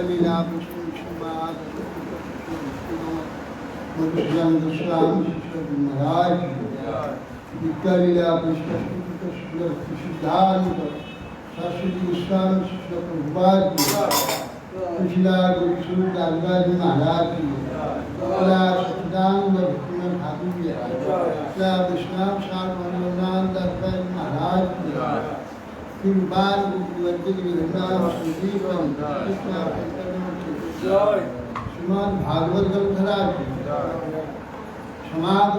लीला विष्णुमाद मधुसूदन गोस्वामी शिष्य महाराज लीला विष्णु सिद्धांत सरस्वती गोस्वामी शिष्य प्रभुपाद पिछला गुरुसूर दादाजी महाराज की सचिदानंद भक्तिमय ठाकुर जी विश्वनाथ साधुनानंद महाराज की बाल श्रीमान भागवत ग्रंथरा समाज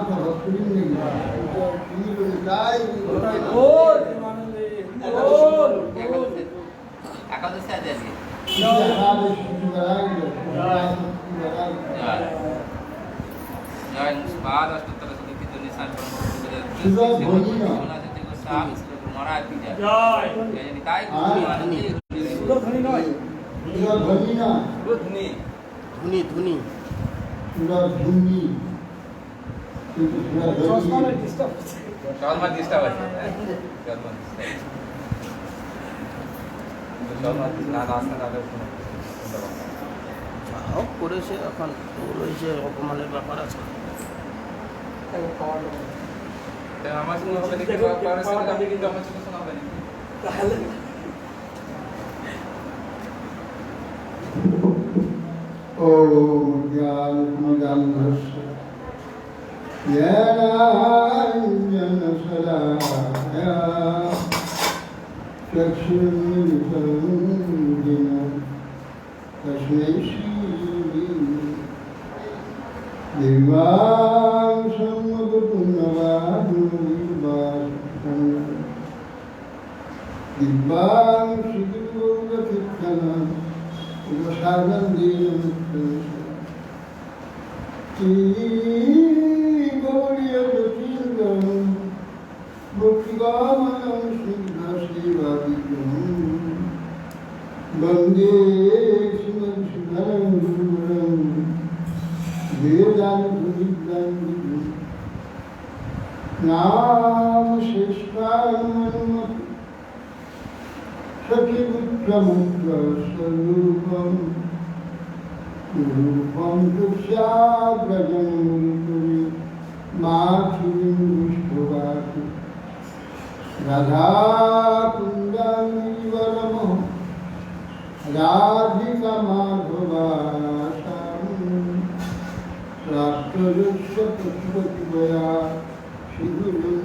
করেছে এখন রয়েছে অপমানের ব্যাপার আছে আমার সঙ্গে হবে নাকি কিন্তু আমার সঙ্গে হবে নাকি তাহলে ओम ज्ञानमगन्धस्य ज्ञानाञ्जनशलाकया चक्षुरुन्मिलितं येन तस्मै श्रीगुरुदेवाय सम्मगतुङ्गवाहुर्वासुतं दिव्यां श्रीगुरुगतिर्धनं वंदे नाम सखिपुत्रमुद्रस्वरूपं रूपं तुष्याग्रजमुरुपुरी मातृविष्णुवासु राधाकुण्डमिवरमो राधिका माधवासां प्राप्तरुष्य पशुपतिवया श्रीगुरुं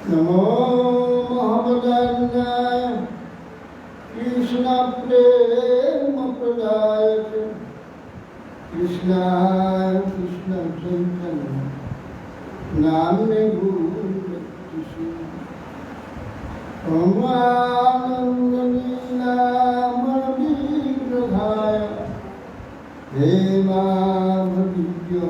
नमो मोहम्मदाय कृष्ण प्रेम प्रदायक कृष्ण कृष्ण चैतन्य नाम्ने ओम आनंद लीलामणिप्रधाय हे माधवीय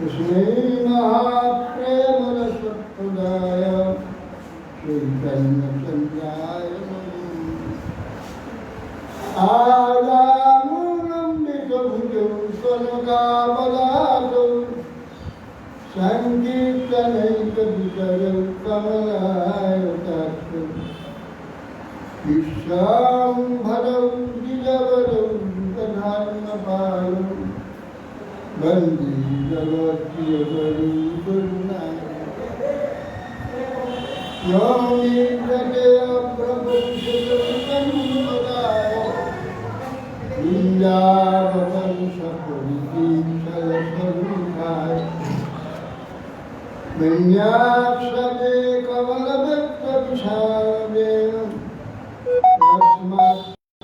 कृष्णे महाप्रेमरसप्रदाय चैतन्यचन्द्राय आदामुलम्बितभुजौ कनकाबलादौ सङ्कीर्तनैकविजयौ कमलायताक्षौ विश्वाम्भरौ द्विजवरौ दधार्मपालौ वन्दे जगत्प्रियकरुणाय योगीन्द्रके अप्रभुषितविकम्पदाय इन्द्रावतंसपुरीक्षयस्वरूपाय विन्यासदे कमलवृत्तविशालेन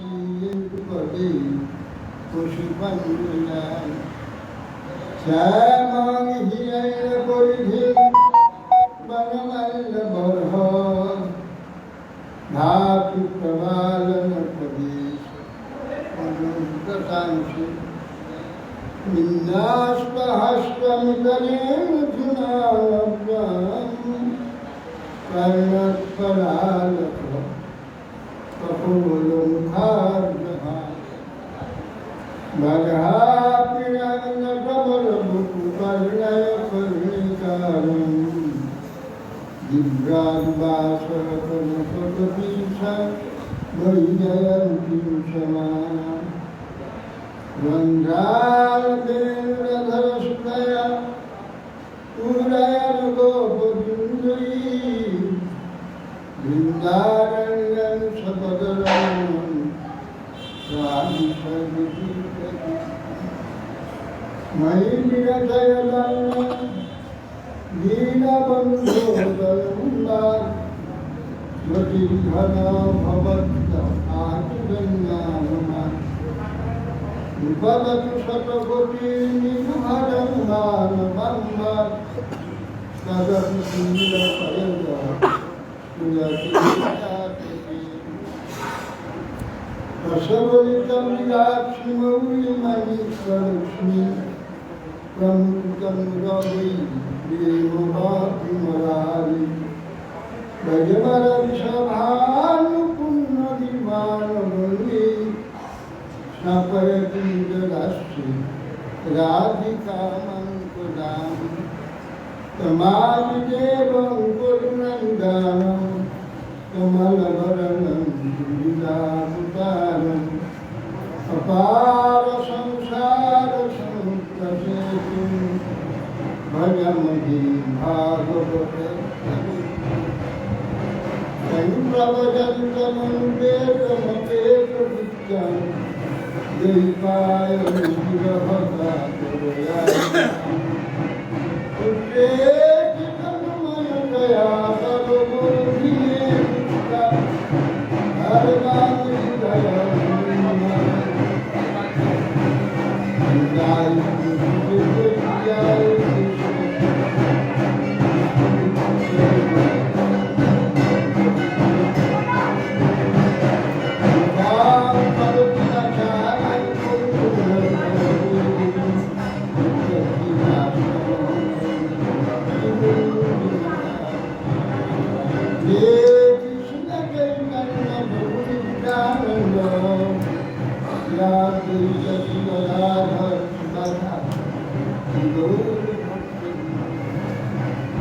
यस्मात्पदे कुशुपञ्जनाय श्यामां हिरण्यपरिधिं वनमल्लबर्ह धातु प्रवालनप्रदेश अनन्तकांक्षि विन्यास्तहस्तमितरेण धुनालब्धं कर्णत्परालक कपोलमुखार्जहा भगापिराङ्गकमलमुकुकर्णयकर्णिकारं दिव्यादिवासकमसकपीशा वैजयन्तीं समानां रन्ध्रालकेन्द्रधरस्मया पूरयन्गोपजुञ्जयी वृन्दारण्यं सपदरमणं मयि विरचयदन्नं दीनबन्धोदयमुन्दा स्वतिघना भवत्त आचुरन्याममा विपदतु शतकोटिनिर्भरं मानवम्बा तदपि सुन्दरपयः रसवलितं विलाक्षिमौलिमणिकलक्ष्मी प्रमुखं रवि देववातिमरारि गजवरविषभानुपुण्यविमानवल्ली स्नपयति जलाश्री राधिकामङ्कुरां तमादिदेवं कुर्वन्दानं कमलवरणं दुरितावतारम् अपार संसार संतसेतुं भजमहि भागवत संप्रवजन्तमनुपेतमपेतवृत्तं दैपायनं गिरभगातुरयाय पुत्रेति तन्मयतया सर्वबोधिने मुक्ता हरवामि दया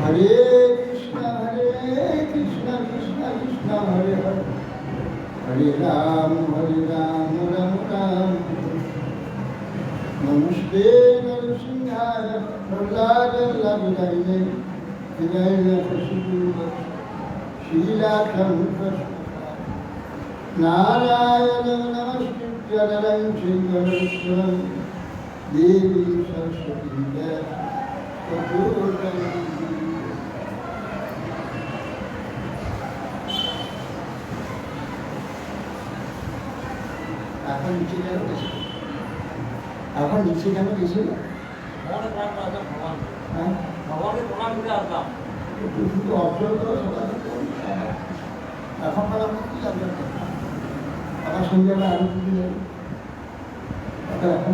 Hare Krishna Krishna Krishna Hare Hare Hare Ram Ram Ram Namaste Narasimhaya Prahlada Labhidayane Hidayana Prasudura Shilakam Prasudura Narayana Namaskritya Naram Chingaram Devi Saraswati Kapuram এখন নিচে কেন গেছিল এখন নিচে কেন গেছিল ভগবানকে প্রণাম করে আসলাম শুধু অবসর করে এখন প্রণাম করতে যাবে আমার সঙ্গে আমরা আরো কিছু যাবে এখন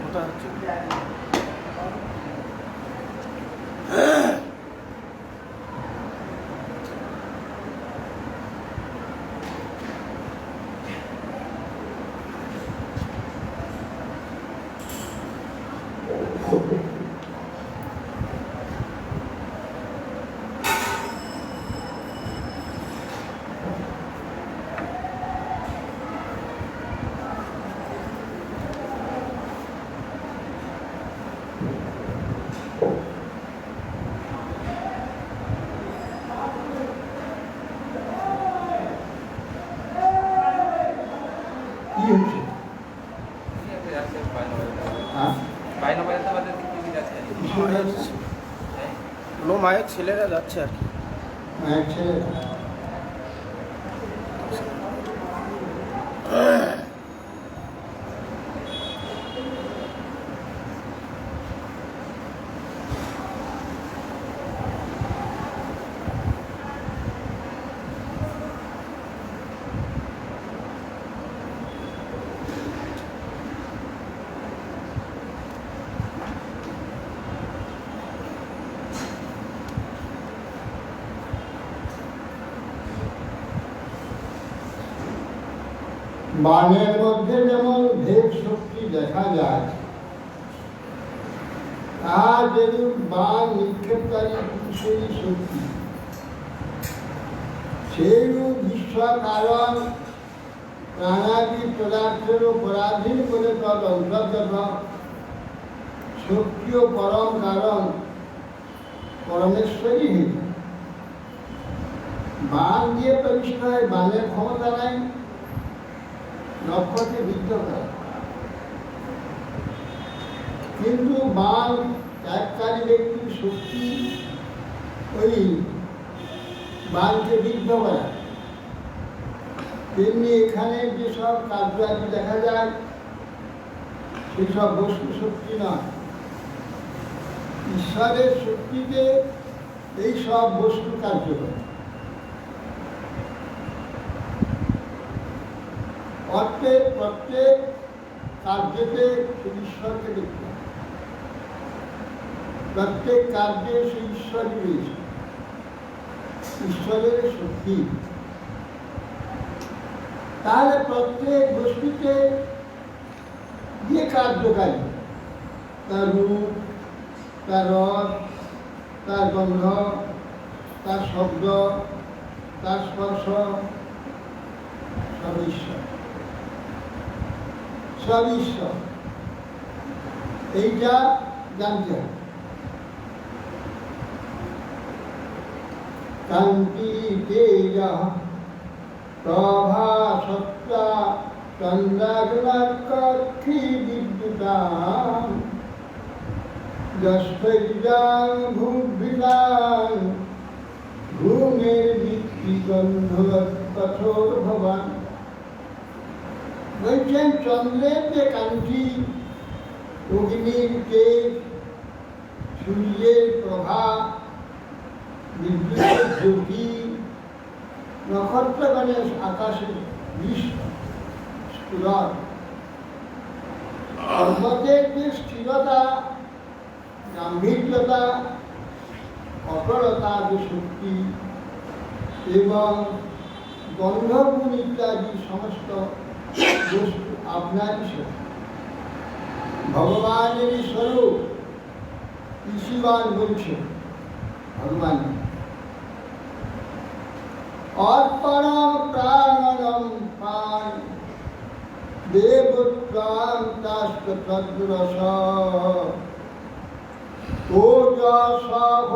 কথা হচ্ছে কি হচ্ছে? যাচ্ছে বাইনা বাজাতে হ্যাঁ? বাইনা বাজাতে বাজাতে কি যাচ্ছে আর কি। কিশোর লো মায়ের ছেলেরা যাচ্ছে আর কি। মায়ের ছেলে বানের মধ্যে যেমন ভেদ শক্তি দেখা যায়, তার যেরূপ বান নিক্ষেপকারী পুরুষেরই শক্তি, সেইরূপ বিশ্ব কারণ প্রাণাদি পদার্থের পরাধীন করে তদ অন্তর্গত শক্তি ও পরম কারণ পরমেশ্বরী হইল। বান দিয়ে প্রবিষ্ট হয়, বানের ক্ষমতা নাই লক্ষ্যকে বিদ্ধ করে, কিন্তু বান ত্যাগকারী ব্যক্তির শক্তি ওই বানকে বিদ্ধ করে। তেমনি এখানে যেসব কার্যাদি দেখা যায় সেসব বস্তু শক্তি নয়, ঈশ্বরের শক্তিতে এই সব বস্তু কার্য করে। অর্থের প্রত্যেক কার্যতে ঈশ্বরকে দেখতে হবে, প্রত্যেক কার্যে সেই ঈশ্বরই রয়েছে, ঈশ্বরের শক্তি। তাহলে প্রত্যেক বস্তুতে যে কার্যকারী, তার রূপ, তার রস, তার গন্ধ, তার শব্দ, তার স্পর্শ, সব ঈশ্বর, সব ঈশ্বর। এইটা জানতে হবে। কান্তি তেজ প্রভা সত্তা চন্দ্রাগ্নি বিদ্যুতাং যস্বৈজাং ভূভিলাং ভূমের ভিত্তি গন্ধ কঠোর ভবান। বলছেন চন্দ্রের যে কান্তি, অগ্নির তেজ, সূর্যের প্রভা, বিদ্যুতের জ্যোতি, নক্ষত্রগণের আকাশের স্ফুরণ, পর্বতের যে স্থিরতা, গাম্ভীর্যতা, অটলতা, যে শক্তি, এবং গন্ধগুণ ইত্যাদি সমস্ত বস্তু আপনারই শক্তি, ভগবানেরই স্বরূপ। ঋষিগণ বলছেন ভগবান অর্পণম প্রাণনম প্রাণ দেবত্রাং তাস্ত্রদ্রস ওজসহ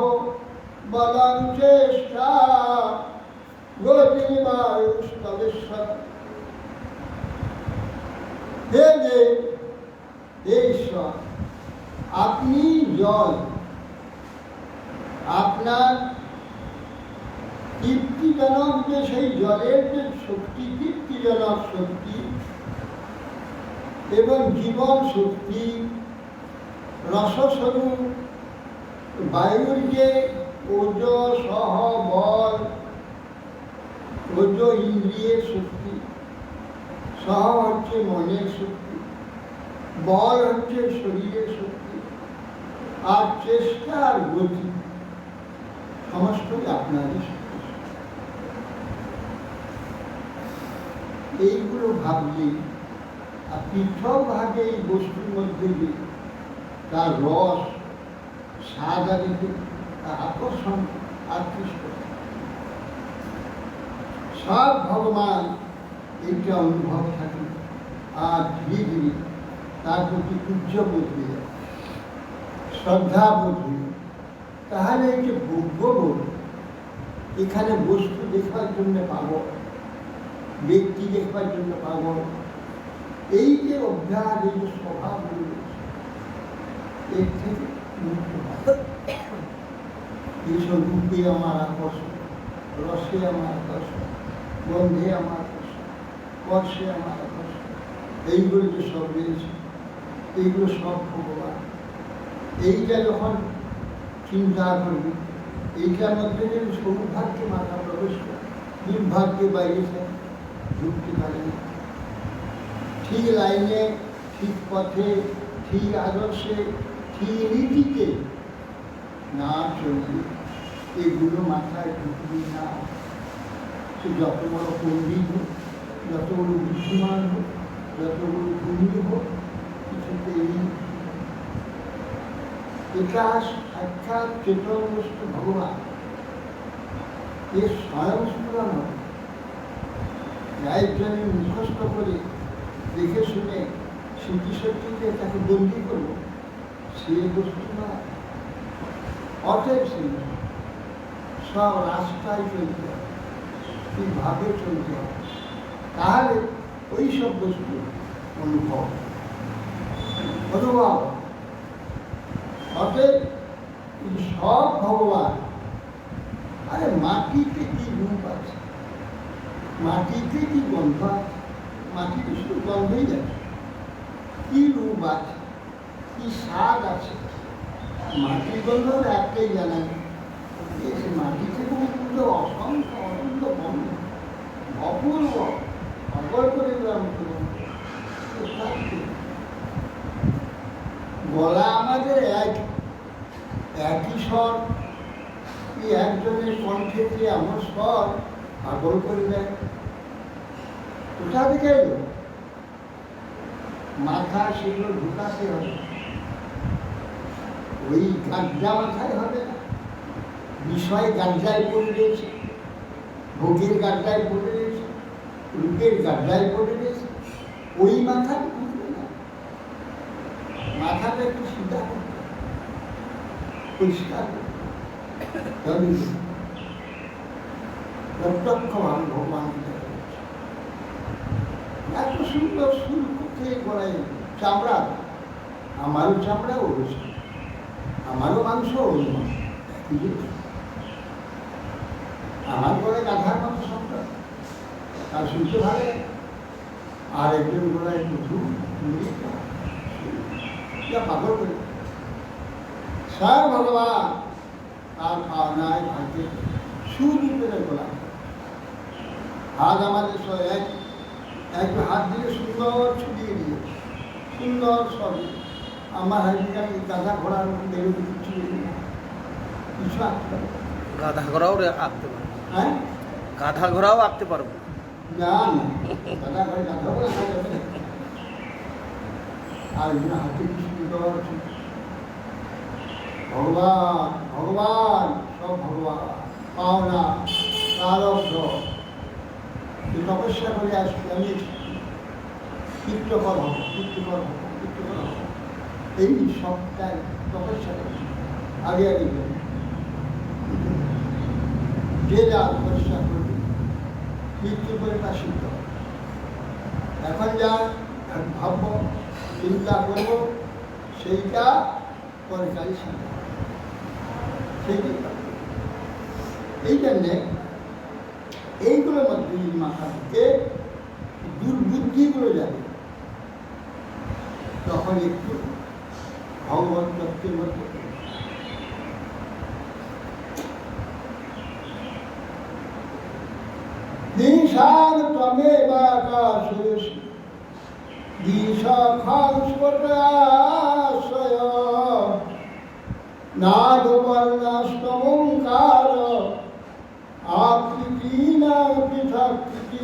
বলং চেষ্টা গতিবায়ুস্তবেশ্বর। হে দেব, হে ঈশ্বর, আপনি জল, আপনার তৃপ্তিজনক যে সেই জলের যে শক্তি, তৃপ্তিজনক শক্তি এবং জীবন শক্তি, রসস্বরূপ বায়ুর যে ওজ সহ বল, ওজ ইন্দ্রিয়ের শক্তি, সহ হচ্ছে মনের শক্তি, বল হচ্ছে শরীরের শক্তি, আর চেষ্টা আর গতি সমস্তই আপনারই শক্তি। এইগুলো ভাবলে আর পৃথকভাবে এই বস্তুর মধ্যে যে তার রস, স্বাদ আদিতে আকর্ষণ আকৃষ্ট, সব ভগবান এইটা অনুভব থাকে, আর ধীরে ধীরে তার প্রতি পূজ্য বোধ হয়ে যায়, শ্রদ্ধাবোধ হইল, তাহলে এই যে ভোগ্যবোধ, এখানে বস্তু দেখবার জন্য পাগল, ব্যক্তি দেখবার জন্য পাগল, এই যে অভ্যাস, এই যে স্বভাব এর থেকে মুক্ত হয়। এইসব রূপে আমার আকর্ষণ, রসে আমার আকর্ষণ, গন্ধে আমার আকর্ষণ, স্পর্শে আমার আকর্ষণ, এইগুলো যে সব রয়েছে, এইগুলো সব ভগবান। এইটা যখন চিন্তা করবি, এইটার মধ্যে যদি সৌভাগ্যে মাথা প্রবেশ করে, দুর্ভাগ্যে বাইরে ঢুকতে পারে না। ঠিক লাইনে, ঠিক পথে, ঠিক আদর্শে, ঠিক রীতিতে না চলবে, এগুলো মাথায় ঢুকবে না। সে যত বড় পণ্ডিত হোক, যত বড় বুদ্ধিমান হোক, যত বড় গুণী হোক, কিছুতেই এটা সাক্ষাৎ চেতন বস্তু ভগবান, এর স্বয়ং স্ফুরণ হবে। একজনের মুখস্থ করে দেখে শুনে স্মৃতিশক্তিতে তাকে বন্দী করব, সে বস্তু না। অতএব সে সব রাস্তায় চলতে হবে, ঠিকভাবে চলতে হবে, তাহলে ওই সব বস্তু অনুভব। অতএব সব ভগবান। আরে মাটিতে কি রূপ আছে, মাটিতে কি গন্ধ আছে, মাটিতে শুধু গন্ধই যাচ্ছে, কি রূপ আছে, কি স্বাদ আছে, মাটির গন্ধ একটাই জানা নেই। মাটি থেকে অসংখ্য অনন্ত গন্ধ, অপূর্ব, অপূর্ব গলা আমাদের একই স্বর, কি একজনের কণ্ঠে যে আমার স্বর পাগল করে দেয়। কোথা থেকে এলো? মাথা সেগুলো ঢুকাতে হবে, ওই গাড্ডা মাথায় হবে না। বিষয় গাড্ডায় পড়ে রয়েছে, ভোগের গাড্ডায় পড়ে রয়েছে, রূপের গাড্ডায় পড়ে রয়েছে, ওই মাথা ঢুকবে না। মাথাটা একটু সিধা করতে, পরিষ্কার প্রত্যক্ষভাবে ভগবান এত সুন্দর সুর কোথায় গড়াই। চামড়া, আমারও চামড়া ওর, আমারও মাংস ওর মাংস, আমার ঘরে গাধার মাংস সম্পদ, আর শুনতে ভালো, আর একজন গোড়ায় একটু পাগল করে। স্বয়ং ভগবান তার পাওনায় ভাগ্যে সুরূপের গোলা। হাত আমাদের এক হাত দিয়ে সুন্দর ছুটিয়ে দিয়ে, সুন্দর সবই আমার হাতে আমি গাধা ঘোড়ার বেরোতে কিছু কিছু আঁকতে পারবো। গাধা ঘোড়াও আঁকতে পারবো? হ্যাঁ, গাধা ঘোড়াও আঁকতে পারবো না, না গাধা ঘোড়া গাধা ঘোড়া যাবে না। আর হাতে কি সুন্দর ভগবান, ভগবান সব ভগবান, পাওনা প্রারব্ধ। তপস্যা করে আসছি আমি, কীর্তকর হব, কীর্তকর হব, কীর্তকর হব, এই সবটাই তপস্যা করছি আগে আগে। যে যা তপস্যা করবে মৃত্যু করে তা সিদ্ধ। এখন যা ভাবব, চিন্তা করব, সেইটা পরে কাজে সিদ্ধ। সেইটাই এই জন্যে এইগুলোর মধ্যে মাথা থেকে দুর্বুদ্ধিগুলো যাবে, তখন একটু ভগবত তত্ত্বের মধ্যে দিশার তমেবাকাশেষ দিশাখাংস্পটাশ্রয় নাদবর্ণাষ্টমঙ্কার আকৃতি না পৃথকৃতি।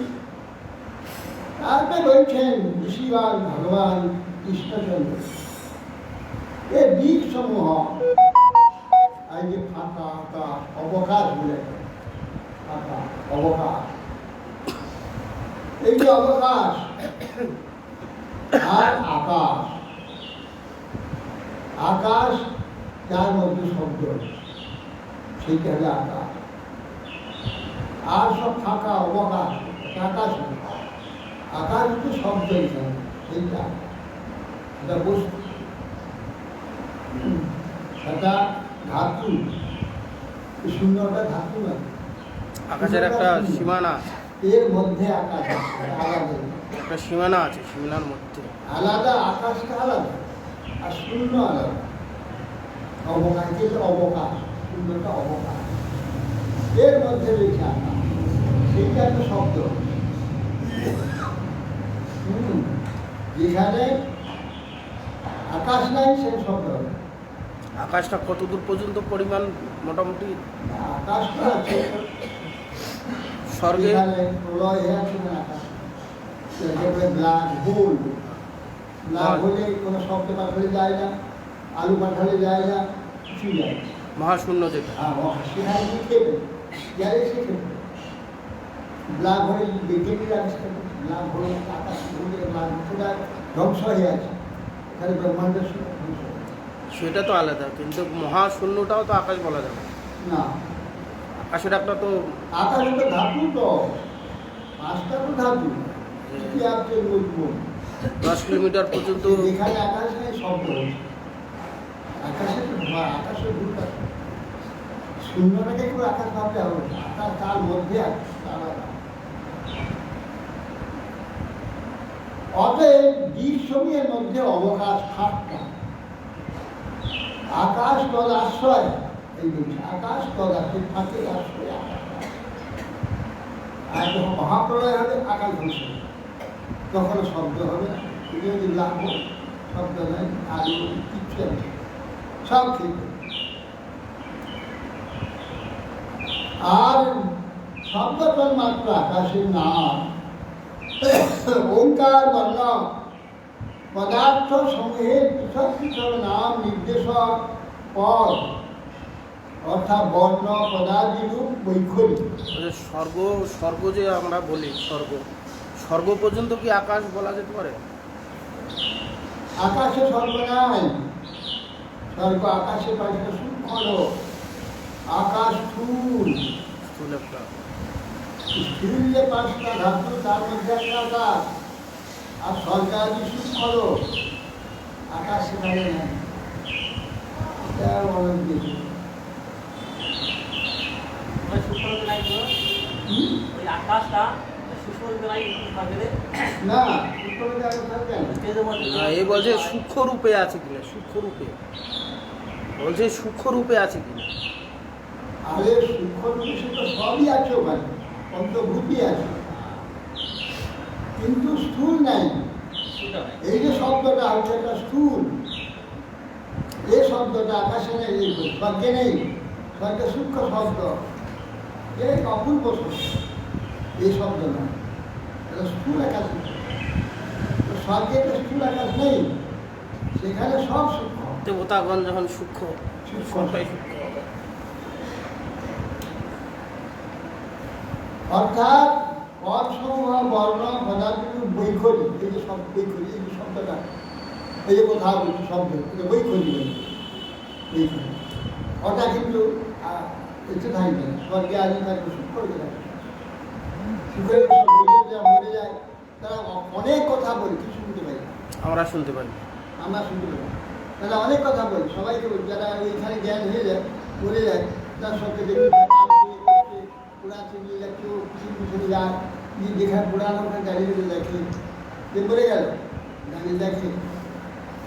তারপরে বলছেন ঋষিবান ভগবান কৃষ্ণচন্দ্র, এ দিক সমূহ, এই যে ফাঁকা আকাশ, অবকাশ বলে, ফাঁকা অবকাশ, এই যে অবকাশ আর আকাশ, আকাশ যার মধ্যে শব্দ সেইটা হলো আকাশ। আর সব ফাঁকা অবকাশ, আকাশ নেই। আকাশ হচ্ছে শব্দ এখানে, সেইটা এটা বস্তু, সেটা ধাতু। শূন্যটা ধাতু না, আকাশের একটা সীমানা আছে, এর মধ্যে আকাশ আছে, আলাদা একটা সীমানা আছে, সীমানার মধ্যে আলাদা। আকাশটা আলাদা আর শূন্য আলাদা। অবকাশ যেটা অবকাশ, শূন্যটা অবকাশ, এর মধ্যে রয়েছে আকাশ, সেইটা একটা শব্দ। যেখানে আকাশ নাই সেই শব্দ হবে। আকাশটা কতদূর পর্যন্ত পরিমাণ মোটামুটি আকাশটা আছে স্বর্গে? এখানে প্রলয় আছে না আকাশ, একেবারে ব্ল্যাক হোল। ব্ল্যাক হোলে কোনো শব্দ পাঠালে যায় না, আলু পাঠালে যায় না, কিছুই যায় না। মহাশূন্য যেটা, সেখানে কি খেবে, গেলে সে খেবে। ব্ল্যাক হোলে বিজ্ঞানীরা আবিষ্কার করছে, ব্ল্যাক হোল আকাশ ভূমিকে ব্ল্যাক হোলটা ধ্বংস হয়ে আছে, এখানে ব্রহ্মাণ্ডের সঙ্গে ধ্বংস হয়ে আছে। সেটা তো আলাদা, কিন্তু মহাশূন্যটাও তো আকাশ বলা যাবে না, আকাশের একটা তো আকাশ তো ধাতু, তো পাঁচটা তো ধাতু, কি আছে বলবো। 10 কিলোমিটার পর্যন্ত। এখানে আকাশ নেই, শব্দ হচ্ছে আকাশে, তো আকাশের রূপ আছে। শূন্যটাকে একটু আকাশ ভাবতে হবে, আকাশ তার মধ্যে আছে, আলাদা। অতএব দ্বীপসমূহের মধ্যে অবকাশ ফাঁকটা। আকাশ তল আশ্রয়, এই বলছে আকাশ তল আশ্রয়, ফাঁকে আশ্রয় আকাশ। আর যখন মহাপ্রলয় হবে আকাশ ধ্বংস হবে, তখন শব্দ হবে না, যদি লাভ শব্দ নাই, আলু কিচ্ছু আছে, সব ঠিক। আর শব্দটার মাত্র আকাশের নাম ওঙ্কার বর্ণ পদার্থ সমূহের পৃথক পৃথক নাম নির্দেশক পদ, অর্থাৎ বর্ণ পদাদি রূপ বৈখরি। স্বর্গ, স্বর্গ যে আমরা বলি স্বর্গ, স্বর্গ পর্যন্ত কি আকাশ বলা যেতে পারে? আকাশে স্বর্গ নাই, স্বর্গ আকাশে পাশে সূক্ষ্ম, আকাশ স্থূল। স্থূল একটা, স্থূল যে পাঁচটা ধাতু, তার মধ্যে একটা আকাশ, আর স্বর্গাদি সূক্ষ্ম, আকাশ সেখানে নাই। এটা অনেক বেশি। আকাশটা সুস্পষ্ট নাই থাকলে না, সূক্ষ্মরূপে আকাশ থাকবে না। না, এই বলছে সূক্ষ্ম রূপে আছে কিনা, সূক্ষ্ম রূপে বলছে, সূক্ষ্ম রূপে আছে কিনা। আরে সূক্ষ্মরূপে সে তো সবই আছে, ওখানে পঞ্চভূতই আছে, কিন্তু স্থূল নাই। এই যে শব্দটা হচ্ছে একটা স্থূল, এই শব্দটা আকাশে নেই, এই স্বর্গে নেই, স্বর্গে সূক্ষ্ম শব্দ, এই অপূর্ব শব্দ, এই শব্দ না, এটা স্থূল আকাশ। স্বর্গে তো স্থূল আকাশ নেই, সেখানে সব সূক্ষ্ম। দেবতাগণ যখন সূক্ষ্ম, সূক্ষ্মটাই সূক্ষ্ম হবে। অর্থাৎ পদসমূহ বর্ণ পদার্থ বৈখরি, এই যে শব্দ বৈখরি, এই যে শব্দটা, এই যে কথা বলছি শব্দ, এটা বৈখরি বলি, বৈখরি। ওটা কিন্তু এসে থাকবে না, স্বর্গে আগে থাকবে, সুখ করে থাকবে। সুখের যা মরে যায়, তারা অনেক কথা বলে, কি শুনতে পাই, আমরা শুনতে পাই, আমরা শুনতে পাই, তারা অনেক কথা বলে, সবাইকে বলি, যারা ওইখানে জ্ঞান হয়ে যায়, মরে যায়, তার সঙ্গে দেখবে পুরা চিনি যাচ্ছে, কিছু পিছনে যায়, যেখানে পুরানো গাড়ি দেখে, যে মরে গেল গাড়ি দেখে,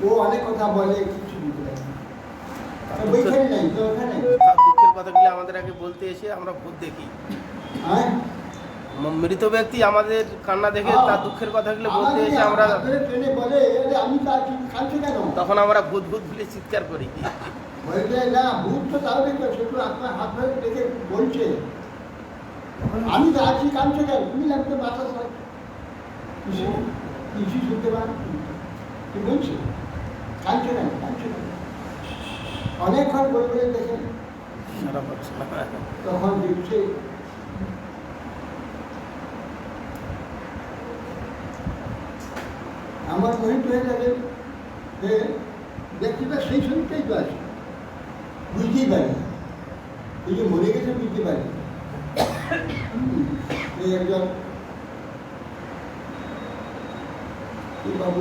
ও অনেক কথা বলে, কিছু বুঝতে পারে না। বইখানে নাই তো, ওখানে তার দুঃখের কথাগুলি আমাদের আগে বলতে এসে আমরা ভূত দেখি। হ্যাঁ, মৃত ব্যক্তি আমাদের কান্না দেখে তার দুঃখের কথাগুলো বলতে এসে আমরা, ট্রেনে বলে আমি তার কাঁদছে কেন, তখন আমরা ভূত ভূত বলে চিৎকার করি। বলছে না ভূত তো তাও দেখবে, সেগুলো আপনার হাত ধরে দেখে বলছে আমি তো আছি, কাঁদছে কেন, তুমি লাগবে মাথা কিছু শুনতে পারেন, কি বলছে, কাঁদছে কেন, কাঁদছে কেন, অনেকক্ষণ বলে বলে দেখে, সারা পাচ্ছে না। তখন দেখছে আমার মোহিত হয়ে যাবে যে ব্যক্তিটা সেই শরীরটাই তো আছে, বুঝতেই পারি না। এই যে মরে গেছে বুঝতে পারি না। এই একজন বাবু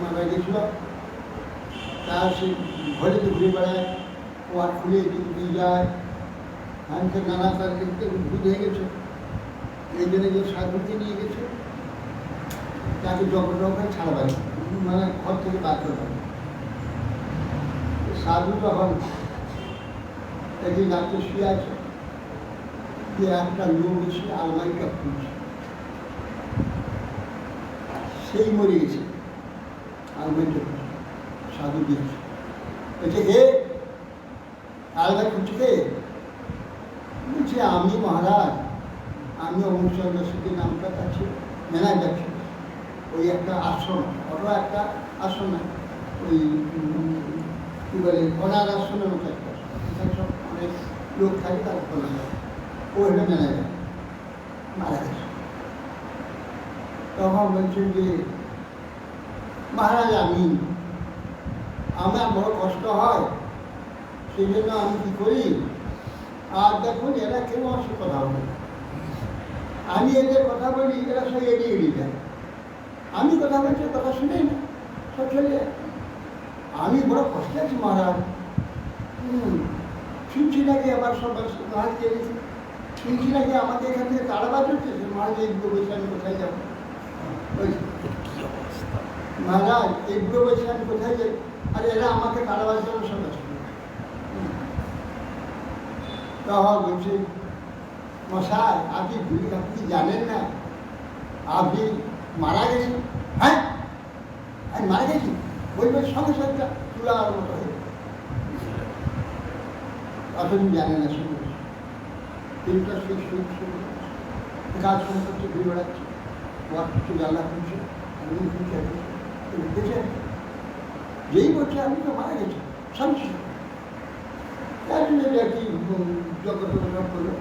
মারা গেছিল, তার সে ঘরে তো ঘুরে বেড়ায়, ওয়ার খুলে দিয়ে যায়, হানকে নানা তার দেখতে ভূত হয়ে গেছে। এই জন্য যে সাধুকে নিয়ে গেছে, তাকে জবরদখল ছাড়বার, মানে ঘর থেকে বার করবার। সাধু তখন একদিন রাত্রে শুয়ে আছে, যে একটা লোক এসে আলমারিটা খুলছে, সেই মরে গেছে। আলমারিটা খুলছে, সাধু দিয়েছে, বলছে হে আলমারি খুলছে কে? বলছে আমি মহারাজ, আমি অমুক চন্দ্র সেটি নামটা আছে ম্যানেজার ছিল, ওই একটা আশ্রম, ওটা একটা আশ্রম না, ওই কী বলে অনার আশ্রমের মতো একটা আশ্রম, এখানে সব অনেক লোক থাকে, তার অনার, ও হলো ম্যানেজার, মারা গেছে। তখন বলছেন যে মহারাজ আমার বড় কষ্ট হয়, সেই জন্য আমি কী করি, আর দেখুন এরা কেউ আমার সাথে কথা বলে, আমি এদের কথা বলি, এরা সব এড়িয়ে এড়িয়ে যায়। আমি কথা বলছি, কথা শুনেই না, সব চলে যায়। আমি বড় কষ্টে আছি মহারাজ। শুনছি নাকি আবার সব মহারাজ গেছি, শুনছি নাকি আমাকে এখান থেকে তাড়াবাজ হচ্ছে, মহারাজ এইগুলো বলছে আমি কোথায় যাবো? মহারাজ এইগুলো বলছে আমি কোথায় যাই? আর এরা আমাকে তাড়াবাজ জন্য সব আছে। তখন বলছি মশাই আপনি জানেন না, আপনি মারা গেছেন। হ্যাঁ আমি মারা গেছি, বলবেন সঙ্গে সঙ্গে তুলার মতো হয়ে আপনি জানেন না। শুনে তিনটা কাজ সম্পর্কে ঘুরে বেড়াচ্ছে, ওয়ার কিছু গাল্লা খুঁজছে, দেখেছেন যেই বলছে আপনি তো মারা গেছেন সঙ্গে সঙ্গে। তার জন্য কি জগৎ করলো,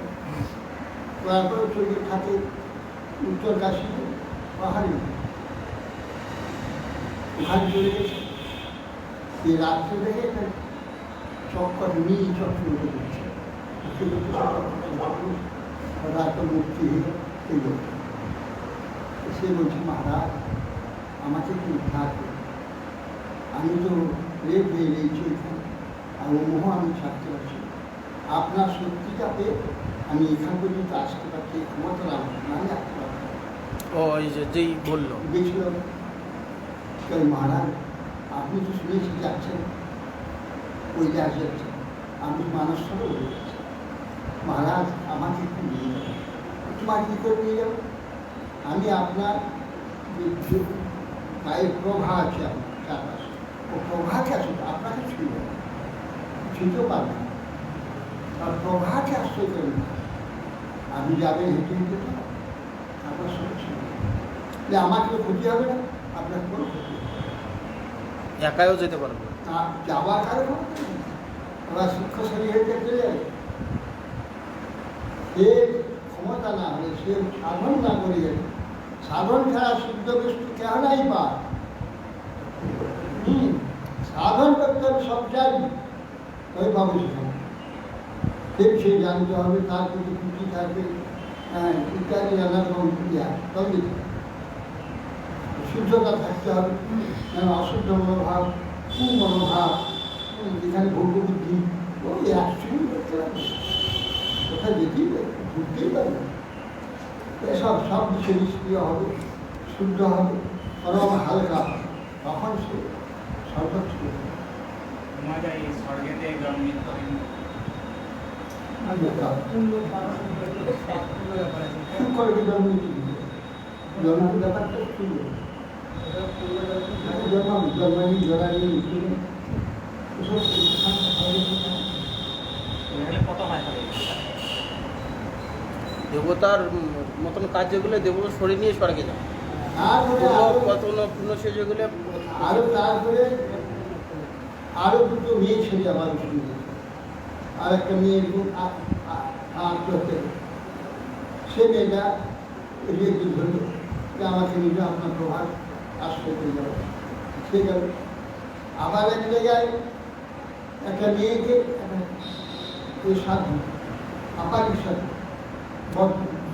তারপরে শরীর থাকে উত্তর কাশীতে পাহাড়ি, ওখানে চলে গেছে। এই রাত্রে দেখে একটা চক্কর নীল চক্র উঠে দিচ্ছে, একটা মূর্তি এই লোকটা। সে বলছে মহারাজ আমাকে কি উদ্ধার করবে, আমি তো রেপ হয়ে গেছি এখানে, আর ও মোহ আমি ছাড়তে পারছি, আপনার শক্তিটা পেয়ে আমি এখান পর্যন্ত আসতে পারছি, ক্ষমতা আমি আসতে পারছি। ও এই যে যেই বললো গেছিল মহারাজ, আপনি তো শুনেছি যাচ্ছেন, ওই জাহাজ যাচ্ছেন, আমি মানুষ সঙ্গে উঠে যাচ্ছি, মহারাজ আমাকে একটু নিয়ে যাবেন। তোমার কী করে নিয়ে যাবো? আমি আপনার গায়ের প্রভা আছে আপনার চারপাশে, ও প্রভাকে আসলে আপনাকে ছুঁয়ে যাবে, ছুঁতেও পারবেন না, আর প্রভাকে আশ্রয় করেন না। আপনি যাবেন হেঁটে হেঁটে, আপনার সঙ্গে ছুঁয়ে যে আমার কেউ ক্ষতি হবে না, আপনার কোনো ক্ষতি হবে না। একাও যেতে পারবো যাওয়ার কারণ ওরা শিক্ষাশালী হয়ে চলে যাবে। সে ক্ষমতা না হলে, সে সাধন না করে যাবে, সাধন ছাড়া শুদ্ধ বস্তু কেহ নাই পায়। সাধন করতে হবে, সব জানি ওই পাবো সেখানে, ঠিক সে জানতে হবে, তার প্রতি খুশি থাকবে, ইত্যাদি নানা রকম ক্রিয়া, তবে শুদ্ধতা থাকতে হবে। যেন অশুদ্ধ মনোভাব, কুমনোভাব, যেখানে ভোগবুদ্ধি, ওই একসঙ্গে করতে পারবে, কোথায় যেতেই পারবে, ঘুরতেই পারবে। এসব সব বিষয় নিষ্ক্রিয় হবে, শুদ্ধ হবে, পরম হালকা হবে, তখন সে সর্বোচ্চ স্বর্গেতে জন্মিত ব্যাপারটা সুন্দর, জন্মানি জড়ানি কত হয় তাহলে? দেবতার মতন কাজ যেগুলো দেবতার শরীর নিয়ে স্বর্গে যায়, কত পূর্ণ সে যেগুলো। আরো তারপরে আরো দুটো মেয়ে ছেলে আমার শুনতে, আর একটা মেয়ে আত্মহত্যা, সে মেয়েটা এগিয়ে ধরল যে আমাকে নিজে আপনার প্রভাব আশ্রয় করে যাবে, সে গেল। আবার এক জায়গায় একটা মেয়েকে এই সাধু আপারিক সাধু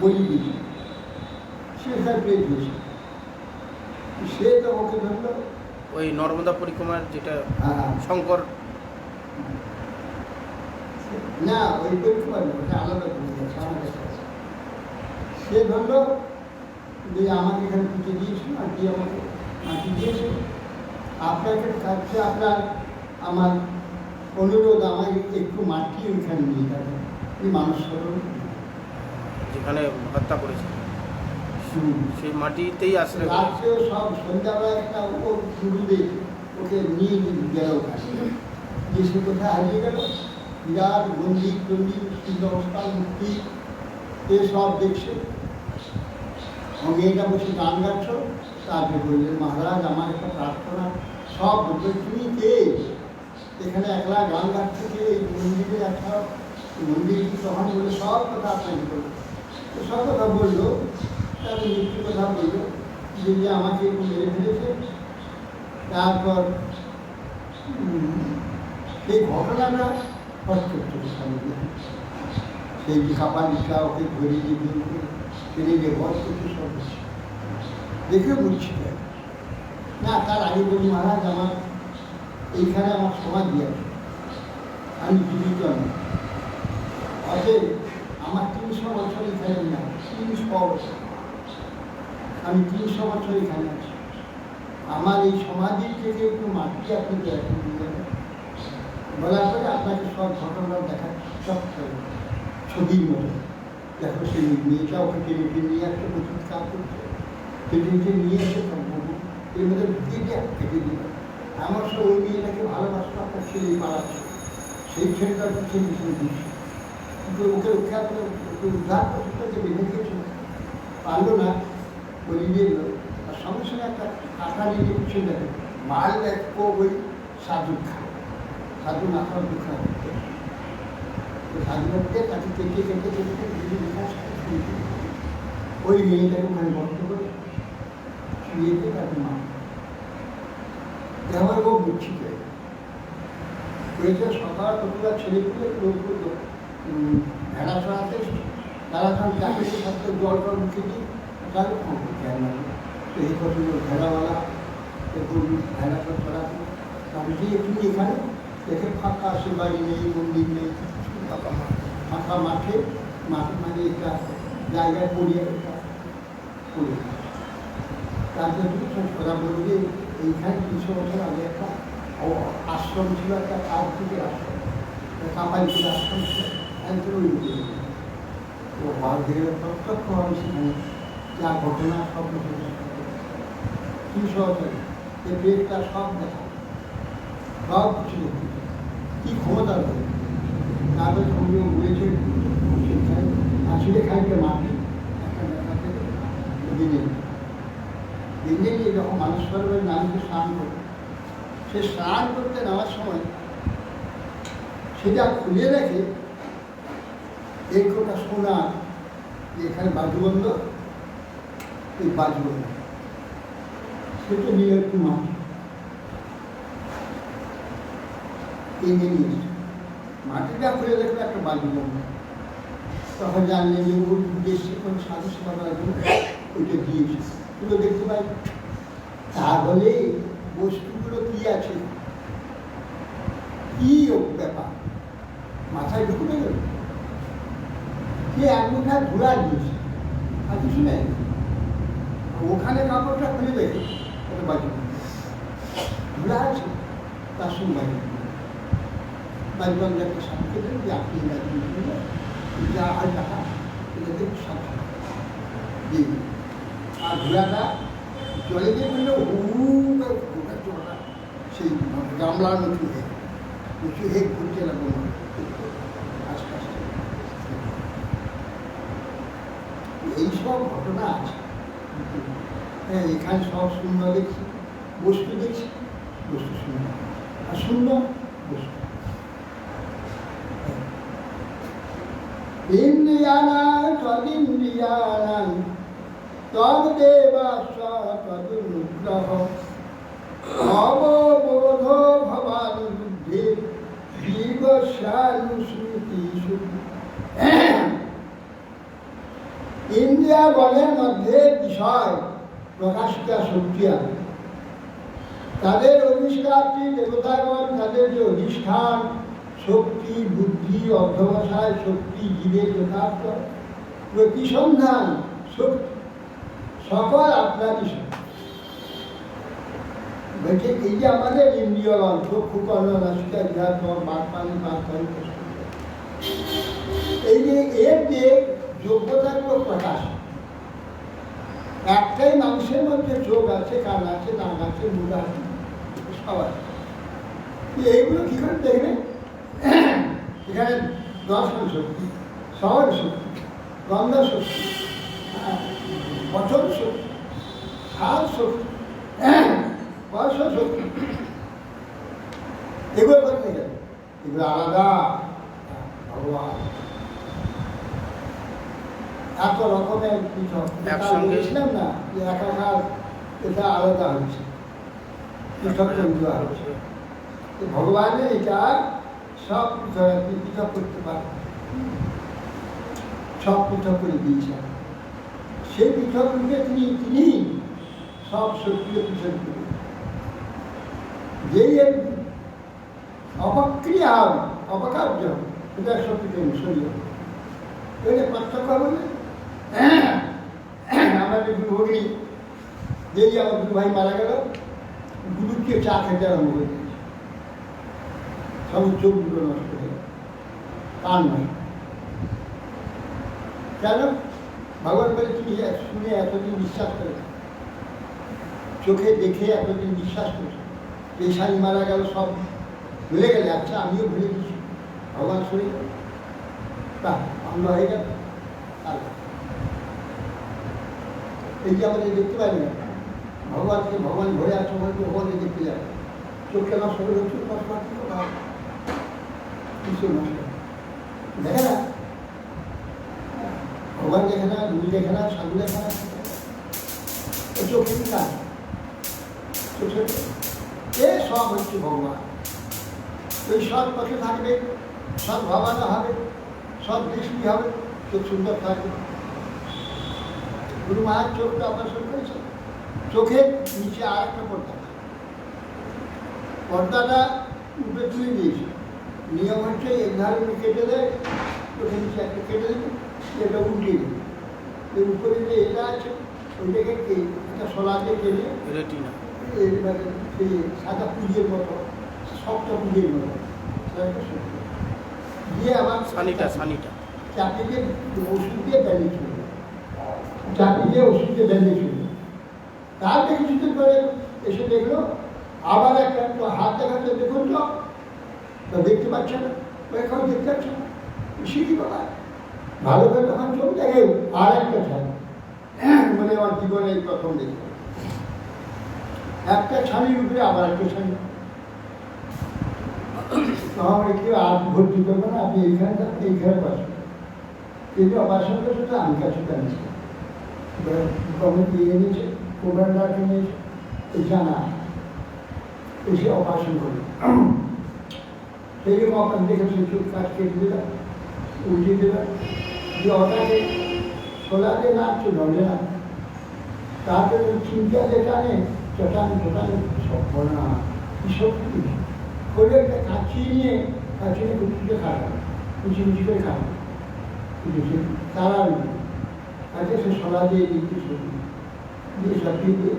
বলি দিয়েছে, সে স্যার পেয়ে দিয়েছে। সে তো ওকে ধরলো, ওই নর্মদা পরিক্রমার যেটা হ্যাঁ শঙ্কর, না ওই পরিক্রমা না, ওটা আলাদা করে দিয়েছে আমার কাছে। সে ধরলো যে আমাকে এখানে পুঁতে দিয়েছিল, আর কি আমাকে মাটি দিয়েছে, আপনাকে কাছে আপনার আমার অনুরোধ, আমাকে একটু মাটি ওইখানে নিয়ে যাবেন, এই মানুষ স্মরণ যেখানে হত্যা করেছে সেই মাটিতেই আসলে রাত্রেও সব সন্ধ্যাবেলা একটা ও গুরুদেব ওকে নিয়ে গেল ওখানে, যে সে কোথায় হারিয়ে গেল। বিরাট মন্দির টন্দির সুন্দরস্থা মূর্তি এ সব দেখছে। মেয়েটা বসে গান গাচ্ছ, তারপরে বললেন মহারাজ আমার একটা প্রার্থনা। সব বলবে তুমি কে, এখানে একলা গান গাচ্ছে কে, এই মন্দিরে একটা মন্দির কি তখন বলে সব কথা আপনাকে বললো। তো সব কথা বললো, তারপরে মৃত্যুর কথা বললো, যে আমাকে একটু মেরে ফেলেছে। তারপর সেই ঘটনাটা হচ্ছে সেই খাপা লিখা ওকে ধরে দিয়ে ফেলে দিয়ে ঘর করতে সব দেখে বলছি না। তার আগে বলি মহারাজ আমার এইখানে আমার সমাধি আছে, আমি জীবিত আমি, অতএব আমার 300 বছর এখানে না, 300 বছর আমি 300 বছর এখানে আছি। আমার এই সমাধির থেকে একটু মাটি আপনি দিয়ে যাবেন। বলার পরে আপনাকে সব ঘটনা দেখা সব ছবির মতো দেখো। সেই মেয়েটা ওকে টেনে নিয়ে আসছে, প্রচুর কাজ করছে, টেনে নিয়ে এসে সম্ভব এর মধ্যে ঢুকিয়ে দিয়ে কেটে দিল। আমার সব ওই মেয়েটাকে ভালোবাসতো, আপনার ছেলে পালাচ্ছে, সেই ছেলেটার পিছনে পিছনে দিচ্ছে, কিন্তু ওকে রক্ষা করে ওকে উদ্ধার করতে বেঁধে গিয়েছিল, পারলো না, বলি দিয়ে এলো। আর সঙ্গে সঙ্গে একটা কাঁথা নিয়ে পিছনে দেখে মাল দেখো ওই সাধু খায়, সাধু না খাওয়ার দুঃখ হচ্ছে। সাধুকে তাকে কেটে কেটে কেটে ওই মেয়েটাকে ওখানে বন্ধ করে শুয়েতে তাকে মা আমার খুব মুচ্ছিত হয়েছে। সকাল কতটা ছেলেপুলে লোকগুলো ভেড়া চড়াতে, তারা তখন চাকরির সাথে জল টল মুখে দিই, তাহলে জ্ঞান লাগে। তো এই কতগুলো ভেড়াওয়ালা একটু ভেড়া টল চড়াতে, আমি যে তুমি এখানে দেখে ফাঁকা, সে বাড়ি নেই, মন্দির নেই, ফাঁকা মাঠে, মাঠে মানে একটা জায়গায় পড়িয়ে পড়ে। তারপরে ওরা বলবে এইখানে 200 বছর আগে একটা আশ্রম ছিল, একটা কার্তিকের আশ্রম, কাপালিকের আশ্রম ছিল, একজন ওই ও ভাগ থেকে প্রত্যক্ষ হবে সেখানে যা ঘটনা সব কিছু 200 বছরে এই পেটটা সব দেখা, সব কিছু দেখতে কী ক্ষমতা রয়েছে। তারপরে সঙ্গে বলেছে সেখানে আসলে খাইতে মাটি একটা দেখাতে দিনে দিনে নিয়ে যখন মানুষ সরবের নামকে স্নান করে, সে স্নান করতে নেওয়ার সময় সেটা খুলে রেখে একটা সোনার এখানে বাজুবন্ধ, এই বাজুবন্ধ সেটা নিয়ে একটু মাটি এনে নিয়েছে। মাটিটা খুলে দেখলে একটা বাজুবন্ধ, তখন জানলেন যে ওর উদ্দেশ্যে কোনো সাধু সেবা করার জন্য ওইটা দিয়েছে। এগুলো দেখতে পাই। তাহলে বস্তুগুলো কি আছে, কি ব্যাপার মাথায় ঢুকে গেল। কে এক মুঠা ধুলা দিয়েছে আর কিছু নেই, ওখানে কাপড়টা খুলে দেখে ওটা বাজু ধুলা আছে, তার সঙ্গে বাজু বাজুবান্ধব একটা সাথে দেন যে আপনি যা আর টাকা এটাতে সব দিন। আর ধুলাটা জলে দিয়ে বললে গোটা জলটা সেই গামলার উঁচু হয়ে ঘুরতে লাগলো আস্তে আস্তে। এইসব ঘটনা আছে। হ্যাঁ, এখানে সব শূন্য দেখছি, বস্তু দেখছি, বস্তু শূন্য, আর শূন্য বস্তু। ইন্দ্রিয়াণাং তদিন্দ্রিয়াণাং তদ্দেবাস্য তদনুগ্রহ অববোধ ভবান বুদ্ধি জীব দীর্ঘশ্বানুস্মৃতিষু। ইন্দ্রিয়া বলের মধ্যে বিষয় প্রকাশিকা শক্তি আছে। তাদের অধিষ্ঠাত্রী দেবতাগণ, তাদের যে অধিষ্ঠান শক্তি, বুদ্ধি, অধ্যবসায় শক্তি, জীবের যথার্থ প্রতিসন্ধান শক্তি সকল আপনারই শক্তি। বলছে এই যে আমাদের ইন্দ্রিয়গণ চক্ষু, কর্ণ, নাসিকা, জিহ্বা, ত্বক, বাক, পানি, পাঁচ, এই যে এর যে যোগ্যতাগুলো প্রকাশ, একটাই মানুষের মধ্যে চোখ আছে, কান আছে, নাক আছে, মুখ আছে, সব আছে। এইগুলো কি করে দেখবেন? এখানে দর্শন শক্তি, শ্রবণ শক্তি, গন্ধ শক্তি, পচন শক্তি, স্বাদ শক্তি, স্পর্শ শক্তি, এগুলো করতে গেলে এগুলো আলাদা। ভগবান এত রকমের পৃথক বলেছিলাম না যে একাকার, এটা আলাদা হচ্ছে, পৃথক করে দেওয়া হচ্ছে। ভগবানের এটা সব পৃথক করতে পারে, সব পৃথক করে দিয়েছেন। সেই পৃথক রূপে তিনি সব শক্তিকে পৃথক করে, যেই অপক্রিয়া হবে, অপকার্য হবে, এটা শক্তিকে সরিয়ে হবে। পার্থক্য বলে আমাদের গুরু ভগিনী, যেই আমার গুরু ভাই মারা গেল, গুরুকে চা খেতে আরম্ভ করে দিয়েছে, সব চোখগুলো নষ্ট হয়ে গেল, কান নষ্ট। কেন? ভগবান বলে তুমি শুনে এতদিন বিশ্বাস করেছ, চোখে দেখে এতদিন বিশ্বাস করেছ, এই স্বামী মারা গেল, সব ভুলে গেলে। আচ্ছা আমিও ভুলে দিচ্ছি, ভগবান শরীর তা আমরা হয়ে গেল। এই যে আমাদের দেখতে পাই না, ভগবানকে ভগবান ঘরে আছে, ভগবানকে দেখতে যাবে, চোখে নষ্ট হলে চোখ নষ্ট কিছু নষ্ট দেখে না। ভগবান দেখে না, গুরু দেখে না, সাধু দেখে না, চোখে কি কাজ? চোখে এ সব হচ্ছে ভগবান। ওই সৎ পথে থাকবে, সৎ ভাবনা হবে, সৎ দৃষ্টি হবে, চোখ সুন্দর থাকবে। গুরু মায়ের চোখটা অপারেশন করেছে, চোখের নিচে আর একটা পর্দা, পর্দাটা উপরে তুলে দিয়েছে। নিয়ম হচ্ছে এক ধারে কেটে দেয়, চোখের নিচে একটা কেটে দেবে, এটা উল্টিয়ে দেবে। এর উপরে যে এটা আছে ওইটাকে একটা সোলা দিয়ে কেটে সেই সাদা পুজোর মতো, শক্ত পুজোর মতো দিয়ে আবার চাপি দিয়ে ওষুধ দিয়ে ব্যান্ডেজ করবে, চাপি দিয়ে ওষুধ দিয়ে ব্যান্ডেজ করবে। তারপরে কিছুদিন পরে এসে দেখলো আবার একটা হাত দেখাচ্ছে, দেখুন তো দেখতে পাচ্ছে না, এখন দেখতে পাচ্ছে না, শিখি বাবা ভালো করে তখন চোখ দেখে আর একটা ছাড়, মানে আমার জীবনে প্রথম দেখে একটা ছানির উপরে আবার একটা ছানি। আমার কেউ আর ভর্তি করবে না, আপনি এইখানে থাকবেন, এইখানে বসবেন। কিন্তু অপারেশন করছে তো আমি কাছে জানিয়েছি, কমিটি এনেছে, প্রোগ্রামটাকে নিয়েছে, জানা এসে অপারেশন করবে। সেইরকম আপনার দেখেছে, চোখ কাজ কেটে দিলাম, উল্টিয়ে দিলাম, যে ওটাকে সোলাতে না ধরে না, তারপরে চিন্তা যে টানে চটান সব বলে না, কি শক্তি করে একটা কাঁচিয়ে নিয়ে কুচিয়ে খাওয়া, কুচি করে খাওয়া, তারা আজকে সে সোলা দিয়ে দিতে শুরু দিয়ে সব দিয়ে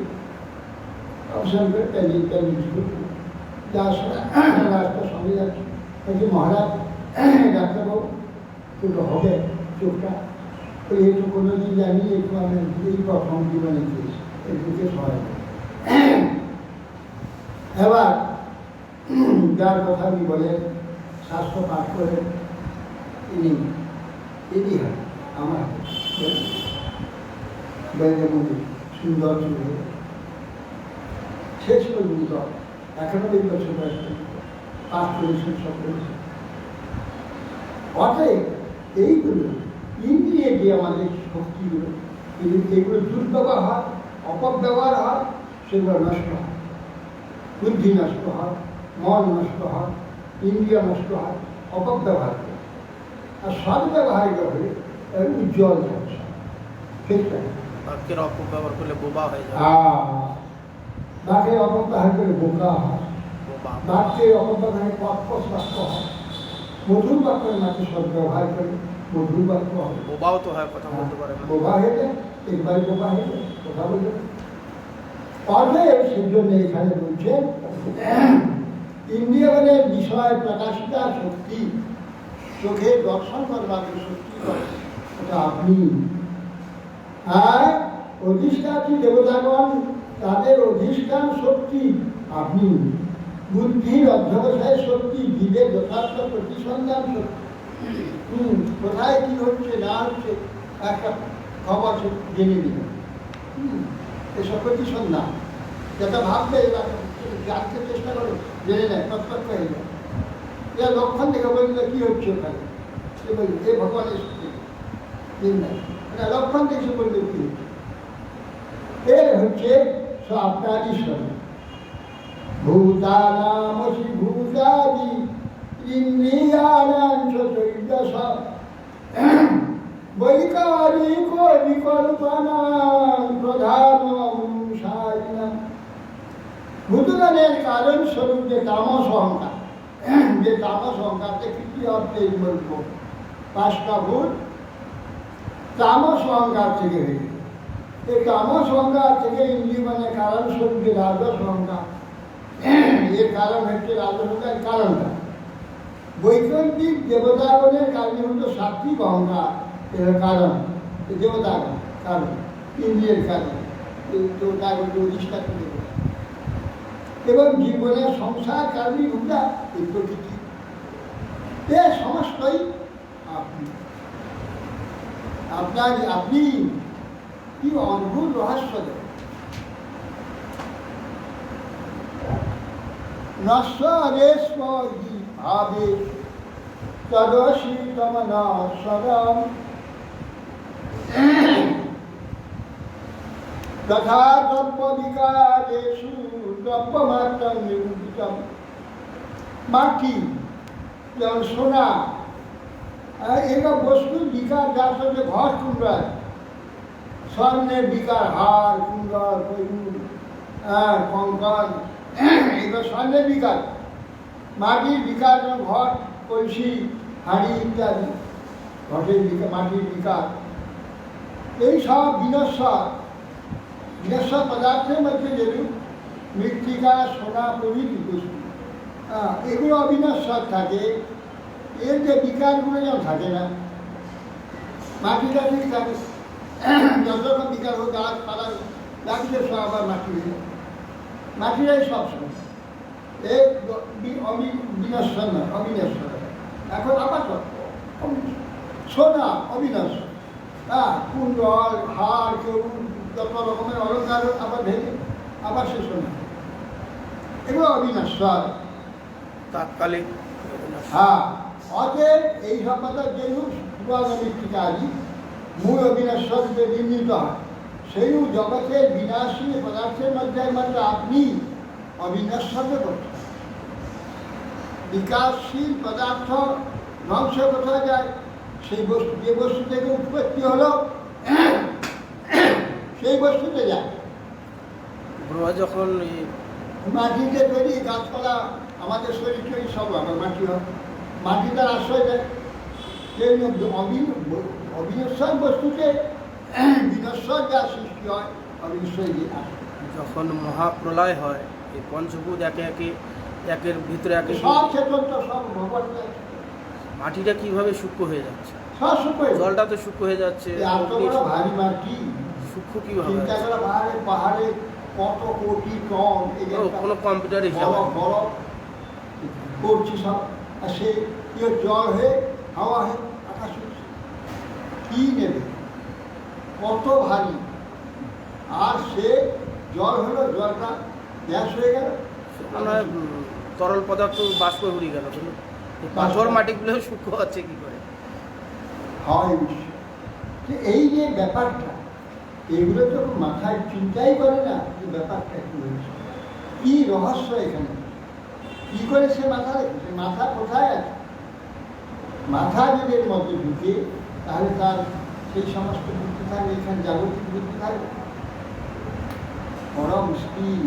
অবসর করে যাওয়ার সময় রাস্তার সঙ্গে যাচ্ছে, বলছি মহারাজ ডাক্তারবাবু একটু হবে চোখটা, ওই একটু কোনো দিন জানি একটু আমি এই প্রথম জীবনে দিয়েছি, এই দিকে সহায়। এবার যার কথা আমি বলে শাস্ত্র পাঠ করে ইনি হয় আমার সুন্দর সুন্দর শেষ পর্যন্ত 91 বছর বয়স পাঠ করেছেন, সব করেছেন। অতএব এইগুলো ইন্দ্রিয়ে যে আমাদের শক্তিগুলো, এগুলো দুর্ব্যবহার হয়, অপব্যবহার হয়, সেগুলো নষ্ট হয়, বুদ্ধি নষ্ট হয়, মন নষ্ট হয়, ইন্দ্রিয় নষ্ট হয়, অপব্যবহার করে। আর সদ্ব্যবহারিত হলে উজ্জ্বল ভবিষ্যৎ। ঠিক না? বাক্যের অপব্যবহার করলে বোবা হয়ে যায়। বাক্যের অপব্যবহার করে বোকা হয়, বোবা বাক্যের অপব্যবহারে কর্কশ বাক্য হয়, মধুর বাক্যের মাঝে সদ্ব্যবহার করে মধুর বাক্য হয়। বোবাও তো হয়, কথা বলতে পারে না। বোবা হয়ে যায়, একবার বোবা হয়ে যায়, কথা বলতে পারবে। সেই জন্য এখানে বলছে ইন্দ্রিয়গণের বিষয় প্রকাশিতা শক্তি, চোখে দর্শন করবার যে শক্তি ওটা আপনি। আর অধিষ্ঠাত্রী দেবতাগণ তাদের অধিষ্ঠান শক্তি আপনি। বুদ্ধির অধ্যবসায় শক্তি, জীবের যথার্থ প্রতিসন্ধান শক্তি। কোথায় কি হচ্ছে না হচ্ছে একটা খবর সে জেনে দিল। এসব প্রতিসন্ধান যেটা ভাববে জানতে চেষ্টা করো, জেনে নেয়, প্রত্যক্ষ হয়ে যায়। এরা লক্ষণ দেখে বললে কি হচ্ছে ওখানে, সে বলবে এ ভগবানের শক্তি এটা লক্ষণ দেখে বললে কি হচ্ছে। এর হচ্ছে আপনারই স্বরূপ। ভূতানামসি ভূতাদি ইন্দ্রিয়াণাং চৈতন্য বৈকারিক বিকল্পনাং প্রধানমনুষায়িনাং। ভূতগণের কারণ স্বরূপ যে তামস অহংকার, যে তামস অহংকারকে কি অর্থে বলব, পাঁচটা ভূত তামস অহংকার থেকে হয়েছে। এই তামস অহংকার থেকে ইন্দ্রিয় কারণ স্বরূপ যে রাজস অহংকার, এর কারণ হচ্ছে রাজসের কারণটা। বৈকল্পিক দেবতাগণের কারণীভূত সাত্বিক অহংকার এর কারণ, দেবতাগণ কারণ, ইন্দ্রিয়ের কারণ, দেবতাগণ অধিষ্ঠা করে এবং জীবনের সংসার কারণীভূত এই প্রকৃতি, এ সমস্তই আপনি। আপনি কি অদ্ভুত রহস্য দেন। নশ্বরেশ্বরি ভাবে তদসি তমনা সদম তথা দ্রব্য বিকারেষু দ্রব্যমাত্রং নিরূপিতম। মাটি যেমন সোনা, এগুলো বস্তুর বিকার, যার সঙ্গে ঘর কুণ্ডায়, স্বর্ণের বিকার, হার কুণ্ডল কঙ্কন, এগুলো স্বর্ণের বিকার। মাটির বিকার যেমন ঘর, কলসি, হাঁড়ি ইত্যাদি, ঘটের বিকার, মাটির বিকার। এই সব বিনশ্বর পদার্থের মধ্যে যেরূপ মৃত্তিকা, সোনা প্রভৃতি বস্তু, এগুলো অবিনশ্বর থাকে। এর যে বিকারগুলো যেমন থাকে না, মাটিটা ঠিক থাকে, যত রকম বিকার হোক, গাছপালা লাগছে সব আবার মাটি হয়ে যায়, মাটিরাই সব সময় এই বিনশ্বর নয়, অবিনশ্বর। এখন আবার সোনা অবিনশ্বর, কুণ্ডল, হার, কেউ যত রকমের অলঙ্কার আবার ভেঙে আবার সে সোনা, এগুলো অবিনশ্বর, তাৎকালিক। অতএব এই সম্পদ যেরূপ মৃত্তিকাদি মূল অবিনশ্বর রূপে নির্মিত হয়, সেইরূপ জগতের বিনাশী পদার্থের মধ্যে একমাত্র আপনি অবিনশ্বরকে করছেন। বিকাশশীল পদার্থ ধ্বংস কোথায় যায়? সেই বস্তু, যে বস্তু থেকে উৎপত্তি হলো সেই বস্তুতে যায়। যখন মাটিতে তৈরি গাছপালা, আমাদের শরীর তৈরি সব আবার মাটি হয়, মাটি তার আশ্রয় দেয়। সেই অবিনশ্বর বস্তুকে বিনশ্বর যা সৃষ্টি হয়, অবিনশ্বর দিয়ে আসে। যখন মহাপ্রলয় হয়, এই পঞ্চভূত একের ভিতরে একে, সব চেতনটা সব ভগবান, মাটিটা কিভাবে সূক্ষ্ম হয়ে যাচ্ছে, সব সূক্ষ্ম, জলটা তো সূক্ষ্ম হয়ে যাচ্ছে, এত বড় ভারী মাটি সূক্ষ্ম কিভাবে? চিন্তা করা, পাহাড়ে কত কোটি টন, কোনো কম্পিউটার হিসাবে বরফ করছি সব, আর সে জল হয়ে হাওয়া হয়ে আকাশ উঠছে, কি নেবে, কত ভারী। আর সে জল হলো, জলটা গ্যাস হয়ে গেল, তরল পদার্থ বাষ্প উড়ে গেল। পাথর মাটিগুলো সূক্ষ্ম হচ্ছে কি করে হয়? এই যে ব্যাপারটা, এগুলো তো মাথায় চিন্তাই করে না যে ব্যাপারটা কি হয়েছে, কি রহস্য এখানে, কি করে সে মাথা রেখে, সে মাথা কোথায় আছে? মাথা যদি এর মধ্যে ঢুকে তাহলে তার সেই সমস্ত বৃত্তি থাকবে, এখানে জাগতিক বৃত্তি থাকবে, বড় মুশকিল।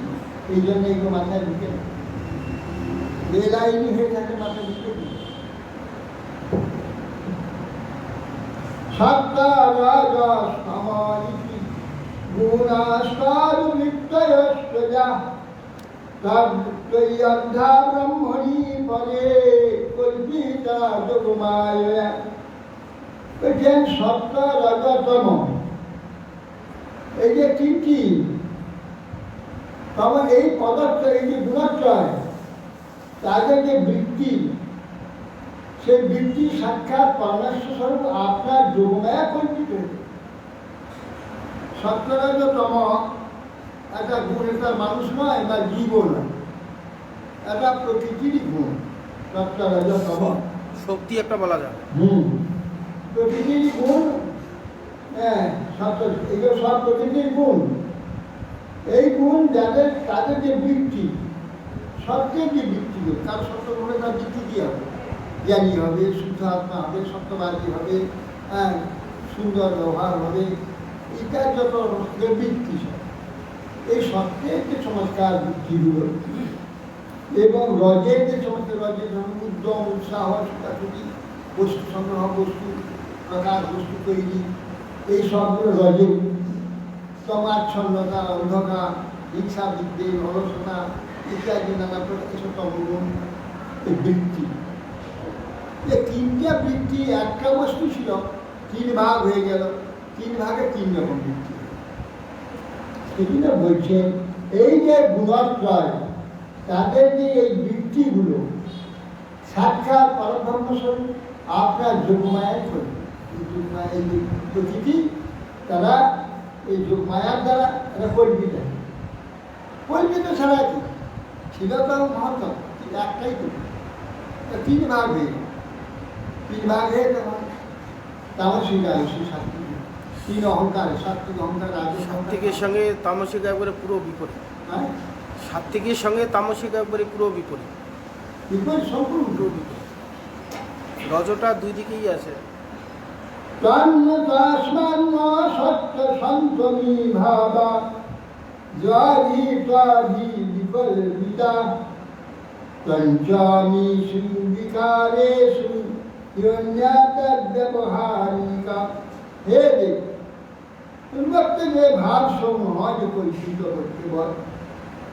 এই জন্য এগুলো মাথায় ঢুকে না, বেলাইনি হয়ে থাকে মাথায় ঢুকে। সত্তা রাজা সমালিতি গুণাস্কারু নিত্যয়স্বজা তদ্বৈয়ন্ধা ব্রহ্মণি পরে কল্পিতা যোগমায়া। বলছেন সত্য রজতম, এই যে তিনটি তখন এই পদার্থ, এই যে গুণাত্রয়, তাদের যে বৃত্তি, সেই বৃত্তি সাক্ষাৎ পরমেশ্বর স্বরূপ আপনার যোগমায়া কল্পিত। সত্যরজতম একটা গুণ, এটা মানুষ নয় বা জীব নয়, এটা প্রকৃতিরই গুণ। সত্যরজতম শক্তি একটা বলা যায়। প্রকৃতির গুণ, হ্যাঁ, এগুলো সব প্রকৃতির গুণ। এই গুণ যাদের, তাদের যে বৃত্তি, সত্যের যে বৃত্তিগুলো, তার সত্য বলে তার বৃত্তি কি হবে? জ্ঞানী হবে, শুদ্ধ আত্মা হবে, সত্যবাদী হবে, হ্যাঁ, সুন্দর ব্যবহার হবে, এটা যত বৃত্তি সব। এই সত্যের যে চমৎকার বৃত্তিগুলো এবং রজের যে চমৎকার, রজের যেমন উদ্যম, উৎসাহ, ছুটাছুটি, বস্তু সংগ্রহ, বস্তু প্রকাশ, বস্তু তৈরি, এই সবগুলো রজে। তমাচ্ছন্নতা, অন্ধকার, হিংসা, বিদ্বেষ, অলসতা ইত্যাদি নানা প্রকার এসব তমগুণ, এই বৃত্তি। এই তিনটা বৃত্তি একটা বস্তু ছিল, তিন ভাগ হয়ে গেল, তিন ভাগে তিন রকম বৃত্তি। সেটা বলছেন এই যে গুণত্রয়, তাদের যে এই বৃত্তিগুলো সাক্ষাৎ পরব্রহ্ম স্বরূপ আপনার যোগমায়ার করে, এই প্রকৃতি তারা এই যোগমায়ার দ্বারা এটা কল্পিত। কল্পিত ছাড়া কি ছিল তো মহত্ব একটাই তো, তিন ভাগ হয়ে, তিন ভাগ হয়ে তখন তামসিক আয়ুষী সাত্বিক, তিন অহংকার, সাত্বিক অহংকার, রাজস্ব। সাত্বিকের সঙ্গে তামসিক একবারে পুরো বিপরীত। হ্যাঁ, সাত্বিকের সঙ্গে তামসিক একবারে পুরো বিপরীত। বিপরীত, সম্পূর্ণ বিপরীত। রজটা দুই দিকেই আছে। তন্নদাস্মান্ন সত্য সন্তমি ভাবা জ্বালি ত্বাদি বিকল্পিতা পঞ্চমিষু বিকারেষু হিরণ্যাতদ্ব্যবহারিকা। হে দেব, পূর্বোক্ত যে ভাবসমূহ যে কল্পিত কেবল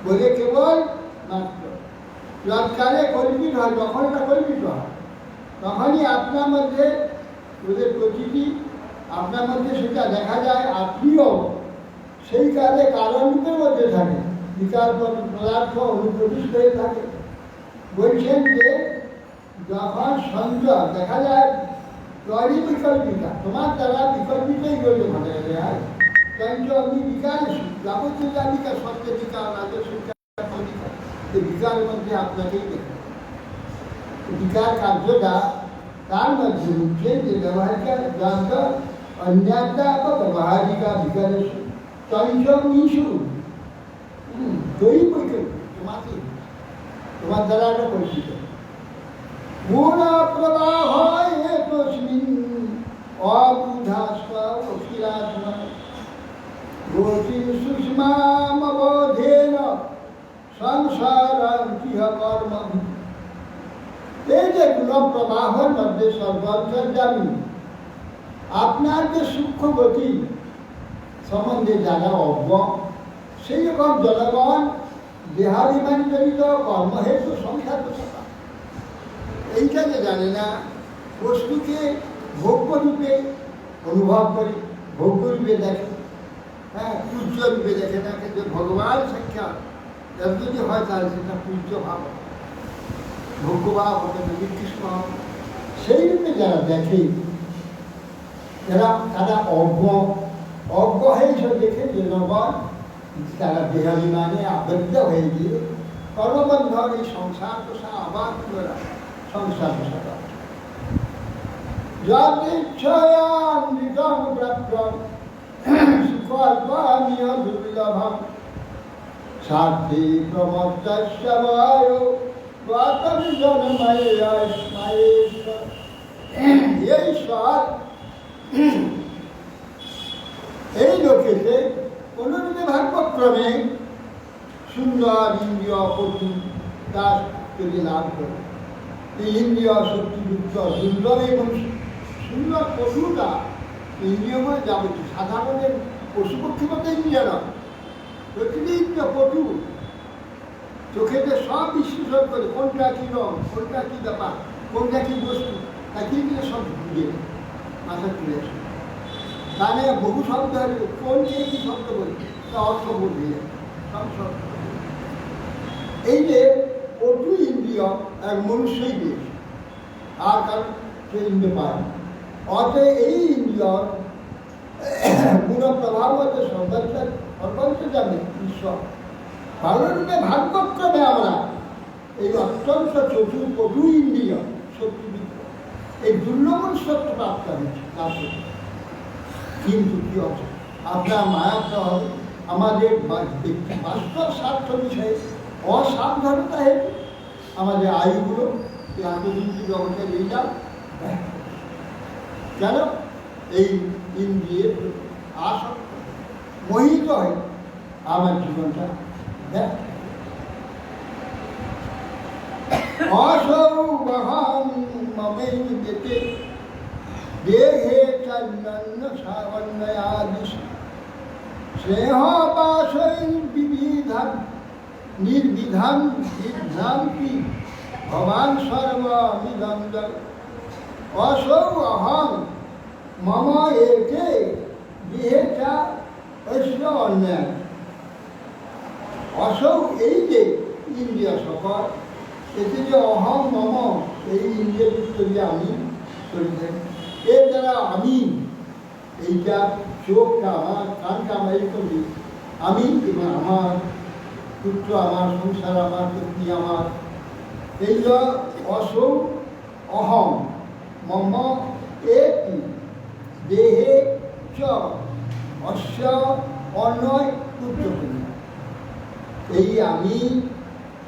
বলে, কেবল মাত্র যৎকালে কল্পিত হয়, যখন এটা কল্পিত হয় তখনই আপনার মধ্যে ওদের প্রকৃতি, আপনার মধ্যে সেটা দেখা যায়। আপনিও সেই কালে কারণের মধ্যে থাকে, বিকার পদার্থ অনুপ্রবিষ্ট হয়ে থাকে। বলছেন যে যখন সঞ্চয় দেখা যায়, তরি বিকল্পিতা, তোমার দ্বারা বিকল্পিতই গড়ে ঘটে যায়। কিন্তু আমি বিকার, যাবতীয় যা বিকার, সত্যের বিকার, রাজস্ব বিকার, এই বিকারের মধ্যে আপনাকেই দেখে। বিকার কার্যটা তার মধ্যে মুখ্য যে ব্যবহারিকা যন্ত্র অন্যান্যা বা ব্যবহারিকা বিকারে চঞ্চমিষু তৈরি বৈকল্পিত, তোমাকে, তোমার দ্বারা এটা পরিচিত। গুণ প্রবাহ তস্মিন অবুধাস্ব অখিলাত্মা গতির সুষ্মামবোধেন সংসারং কিহ কর্ম। এই যে গুণ প্রবাহের মধ্যে সর্বান্তর্যামী আপনার যে সূক্ষ্ম গতি সম্বন্ধে যারা অজ্ঞ, সেই রকম জনগণ দেহাভিমানজনিত কর্মহেতু সংসার দশা, এইটা যে জানে না, বস্তুকে ভোগ্যরূপে অনুভব করে, ভোগ্যরূপে দেখে, হ্যাঁ, পূজ্য রূপে দেখে না। কিন্তু ভগবান সাক্ষাৎ এর যদি হয় তাহলে সেটা পূজ্য ভাব, ভোগ্যভাব হবে, নিকৃষ্ট ভাব। সেই রূপে যারা দেখে, তারা অজ্ঞ, অজ্ঞ হয়ে সব দেখে জনগণ তারা দেহাভিমানে আবদ্ধ হয়ে গিয়ে কর্মবন্ধন এই সংসার দশা আবার পুনরায় সংসার দশা যদিচ্ছয়ামৃতং প্রাপ্ত সুখল্পানীয় দুর্লভম সাধ্যে প্রমত্তস্য বায়ো বাতমি জনময়েশ্বর। পশু তার যদি লাভ করে ইন্দ্রিয় শক্তিযুক্ত সুন্দর এবং সুন্দর পশুটা ইন্দ্রিয়ময় যাবতীয় সাধারণের পশু পক্ষীগত ইন্দ্রিয় নয়, প্রতিটি ইন্দ্রিয় পশু চোখেতে সব বিশ্লেষণ করে কোনটা কী রং, কোনটা কী ব্যাপার, কোনটা কী বস্তু, তা কিন্তু সব বুঝে মাথা চলে আসে। তাহলে বহু শব্দ হলে কোনকে কী শব্দ বলি তা অর্থ বুঝে সব শব্দ। এই যে পশু ইন্দ্রিয় এক মনুষ্যই বেশ, আর কারণ সে ইন্দ্রিয় পায়। অতএব এই ইন্দ্রিয় গুণ প্রভাব হচ্ছে সর্বত্র জানে ঈশ্বর। ভালোরূপে ভাগ্যক্রমে আমরা এই অত্যন্ত চতুর পটু ইন্দ্রিয় শক্তিযুক্ত এই দুর্লভ সত্য প্রাপ্ত হয়েছে। কিন্তু কি আছে আপনার মায়াটা হবে আমাদের বাস্তব স্বার্থ বিষয়ে অসাবধানতা হেতু আমাদের আয়ুগুলো এই আন্তর্জাতিক জগতে নিয়ে যান। কেন এই ইন্দ্রিয়ের আসক্ত মোহিত হয় আমার জীবনটা অসৌবহং মমেন যেতে দেহে চন্দন সাবন্নয়াদিশ স্নেহপাশৈ বিবিধান নির্বিধান বিভ্রান্তি ভবান সর্বমিদং অসৌ অহং মম এতে দেহে চা ঐশ্য অন্যায়। অসৌ এই যে ইন্দ্রিয় সকল এতে যে অহং মম এই ইন্দ্রিয়যুক্ত যে আমি শরীরে এর দ্বারা আমি এইটা চোখটা আমার, কানটা আমার, এইরকম আমি এবং আমার পুত্র আমার, সংসার আমার, পত্নী আমার, এই যে অসৌ অহং মম এতি দেহে চ অশ্য অন্যয় পুত্রকন্যা। এই আমি,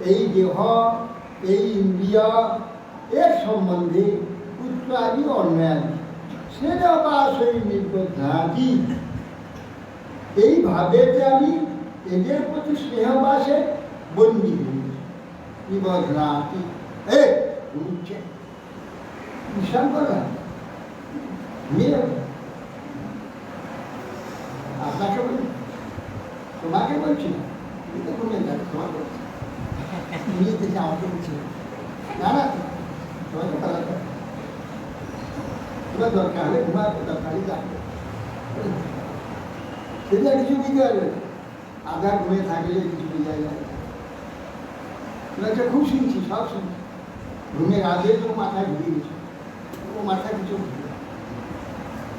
এই দেহ, এই ইন্দ্রিয় এর সম্বন্ধে পুত্র আদি অন্যায় সেটা বা সেই নির্বধাতি এইভাবে যে আমি এদের প্রতি স্নেহবাসে বন্দী হয়েছি। নিবধাতি উঠছে বিশ্বাস করে আপনাকে বলি, তোমাকে বলছি না, ঘুমিয়ে যাবে, তোমাকে বলছি নিয়ে থেকে আমাকে বলছি না না তোমাকে পালাতে তোমার দরকার হলে ঘুমাতে দরকারই যাবে সেটা কিছু বুঝতে পারবে। আধা ঘুমিয়ে থাকলে কিছু বোঝা যায়। তোমাকে খুব শুনছি, সব শুনছি। ঘুমের আগে তো মাথায় ঘুরিয়ে গেছে, ও মাথা কিছু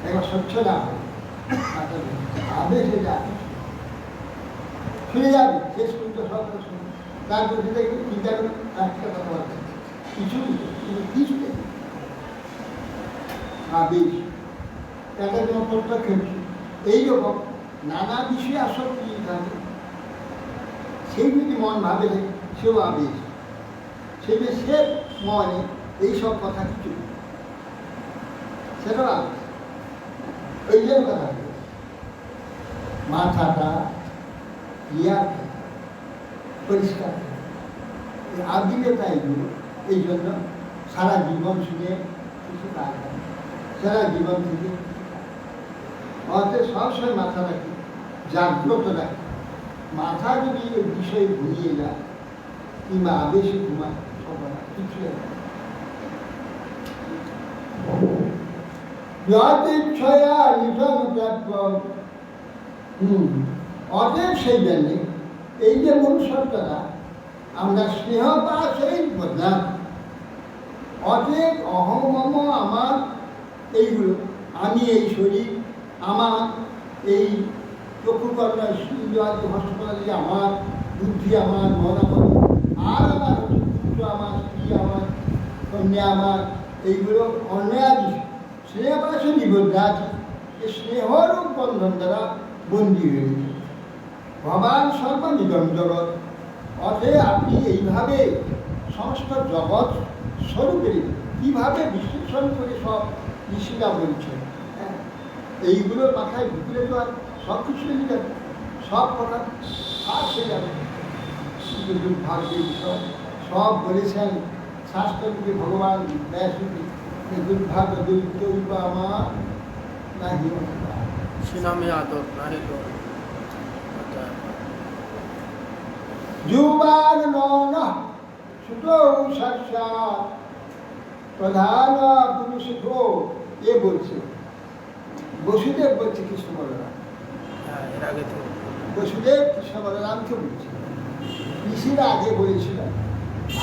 একবার স্বচ্ছ না মাথা আবে সেটা শুনে যাবে, শেষ পর্যন্ত সব শুনে তারপর সেটা একটু চিন্তা করে একটা কথাবার্তা কিছু কিছু আবেশ একটা তোমার প্রত্যক্ষ এইরকম নানা বিষয়ে আসক্তি থাকে। সেই যদি মন ভাবে সেও আবেশ, সে মনে এইসব কথা কিছু সেটা আবেশ। এই জন্য কথা মাথাটা ইয়ার পরিষ্কার আদিলতা এগুলো। এই জন্য সারা জীবন শুনে কিছু কাজ হয়, সারা জীবন থেকে অতএব সবসময় মাথা রাখি, জাগ্রত রাখি। মাথা যদি ওই বিষয়ে ঘুরিয়ে যায় কিংবা আবেশে ঘুমায় সবাই কিছু অতএব সেই জন্যে এই যে মনুষ্যত্বটা আমরা স্নেহ বা সেই বদলাম। অতএব অহম মম আমার এইগুলো, আমি এই শরীর আমার, এই চক্ষুকর্ণ ইন্দ্রিয়াদি হস্তকলাদি আমার, বুদ্ধি আমার, মন আমার, আর আমার হচ্ছে পুত্র আমার, স্ত্রী আমার, কন্যা আমার, এইগুলো অন্যায় স্নেহ বা সে নিবদ্ধ আছে। এই স্নেহরূপ বন্ধন দ্বারা বন্দী হয়ে গেছে। ভগবান সর্বনিগম জগৎ। অতএব আপনি এইভাবে সমস্ত জগৎ স্বরূপে কীভাবে বিশ্লেষণ করে সব ঋষিরা বলছে, এইগুলোর মাথায় ঢুকলে তো আর সব কিছু হয়ে যাবে, সব কথা আর সে যাবে। কিন্তু দুর্ভাগ্যের বিষয় সব বলেছেন শাস্ত্রকে ভগবান ব্যাসকে দুর্ভাগ্য দুর্যোগ আমার নাহি অধিকার। সে নামে আদর নারী যুবান নন সুত সাক্ষাৎ প্রধান পুরুষ এ বলছে বসুদেব বলছে কৃষ্ণ বলরাম। এর আগে তো বসুদেব কৃষ্ণ বলরামকে বলছে ঋষিরা আগে বলেছিল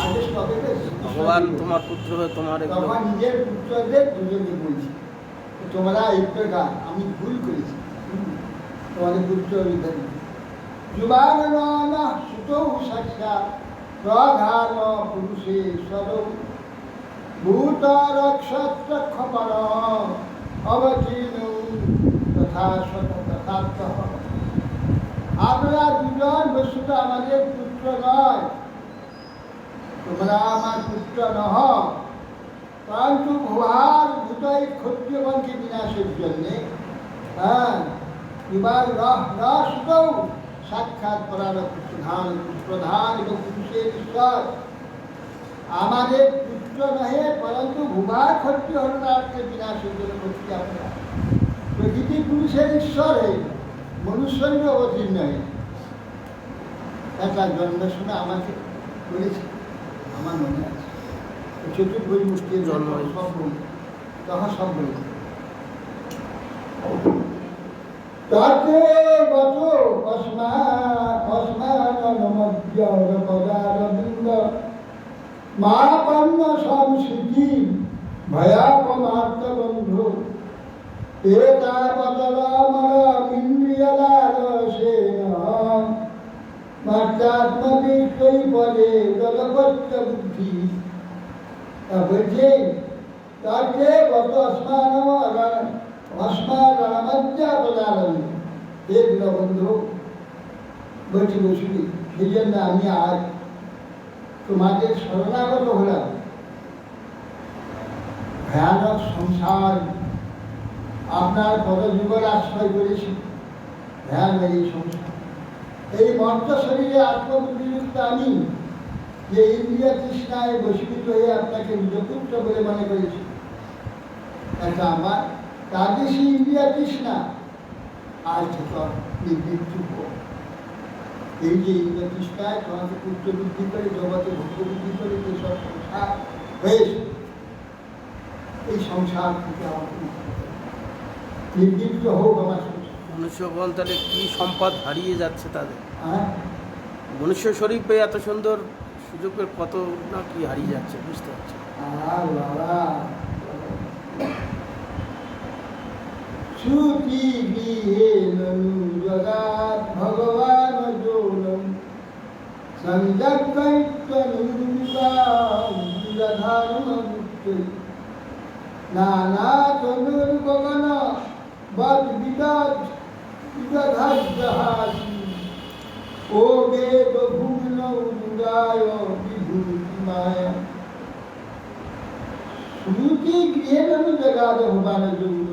আগে সবে ভগবান তোমার পুত্র হয়ে তোমার এগুলো তখন নিজের পুত্রদের দুজনকে বলছি তোমরা একটু গান আমি ভুল করেছি তোমাদের পুত্র বিধান যুবান নন সুত সাক্ষাৎ প্রধান পুরুষেশ্বর ভূত রক্ষত্র ক্ষপণ অবতীর্ণ তথা সত তথার্থ। আপনারা দুজন বস্তুত আমাদের পুত্র নয়, তোমরা আমার পুত্র নহ, পরন্তু ভুয়ার ভূতই ক্ষত্রিয়গণকে বিনাশের জন্যে এবার রসুত সাক্ষাৎ করার প্রধান এবং পুরুষের ঈশ্বর আমাদের পুত্র নহে, পরন্তু ভূভার ক্ষত্রিয় হরণার্থে বিনাশের জন্য ক্ষত্রিয় আপনারা প্রকৃতি পুরুষের ঈশ্বর হয়ে মনুষ্যের অবতীর্ণ হয়ে একটা জন্ম শুনে আমাকে বলেছে, আমার মনে আছে চতুর্ভুজ মুক্তির জন্ম সব বলি তখন সব বলেছে তাতে গত পদারবিন্দ মাপন্ন সংস্কৃতি ভয়াপমার্ত বন্ধু এতা বদলামরমিন্দ্রিয়লারসেন মাত্রাত্মবিশ্বই পদে জগপত্য বুদ্ধি। বলছে তাতে গত অস্মারমজ্জা পদারবি হে বন্ধু বলছি বসুদি সেই জন্য আমি আজ তোমাদের শরণাগত হলাম। ভয়ানক সংসার আপনার পদযুগল আশ্রয় করেছি, ভয়ানক এই সংসার এই মর্ত শরীরে আত্মবুদ্ধিযুক্ত আমি যে ইন্দ্রিয় তৃষ্ণায় বশীভূত হয়ে আপনাকে নিজপুত্র বলে মনে করেছি, এটা আমার তাদেশী ইন্দ্রিয় তৃষ্ণা আজ থেকে নিবৃত্তি হোক। এই যে ইন্দ্রিয় তৃষ্ণায় তোমাকে পুত্র বৃদ্ধি করে জগতে ভোগ্য বৃদ্ধি করে যেসব সংসার হয়েছে এই সংসার থেকে আমাকে নিবৃত্ত হোক আমার সংসার। মনুষ্যগণ তাহলে কি সম্পদ হারিয়ে যাচ্ছে তাদের, হ্যাঁ মনুষ্য শরীর পেয়ে এত সুন্দর সুযোগের কত না কি হারিয়ে যাচ্ছে বুঝতে পারছি। আর বাবা শ্রুতি গৃহে ননু জগাৎ ভগবান যৌনম সংযজ্ঞৈত্যনুর্বিকাধারমুক্তি নানা তনুর গগন বদ বিদধ বিদধাজ্জাহাসি ও বেদ ভুম্ন উদায় বিভূতি মায়া শ্রুতি গৃহে ননু জগাৎ ভগবান যৌনম।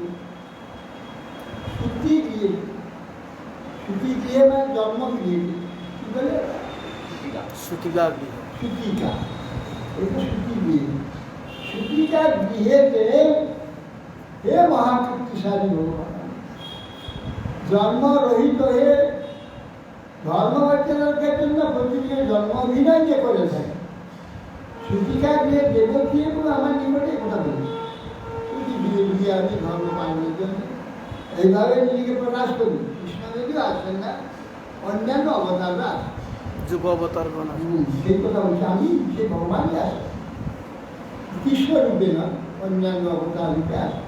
श्रुति गृह में जन्म गृह की बोले श्रुतिका गृह श्रुति का श्रुति गृह श्रुति का गृह से हे महाकृतिशाली भगवान जन्म रहित हे धर्म के जन्म प्रतिदिन जन्म अभिनय जे करे থাকে श्रुतिका गृह देवकी এবং আমার নিকটে কথা বলে শ্রুতি গৃহে আমি ধর্ম পালনের জন্য এইভাবে নিজেকে প্রকাশ করি। কৃষ্ণ যদিও আসেন না, অন্যান্য অবতাররা যুগ অবতারগণ সেই কথা বলছি, আমি সে ভগবানই আসে কৃষ্ণ রূপে না, অন্যান্য অবতার রূপে আসে।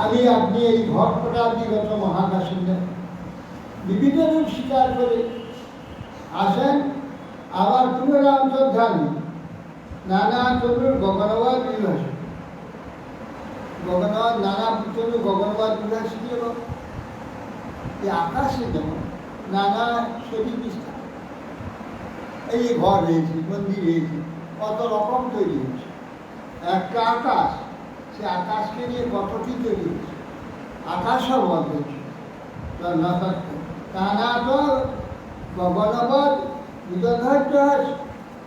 আমি আপনি এই ঘটপটাদিগত মহাকাশে বিভিন্ন রূপ স্বীকার করে আসেন, আবার পুনরান্তর্ধামী নানা তরুর গগনবাদ বিভাষ গগনবাদ নানা পুত্র গগনবাদ বিভাগ শিখিয়ে এই আকাশে যেমন নানা শরীর বিস্তার, এই ঘর হয়েছে, মন্দির হয়েছে, কত রকম তৈরি হয়েছে। একটা আকাশ, সে আকাশকে নিয়ে কতটি তৈরি হয়েছে, আকাশও বধ হয়েছে নানা তো গগনবৎ বিদধৈর্য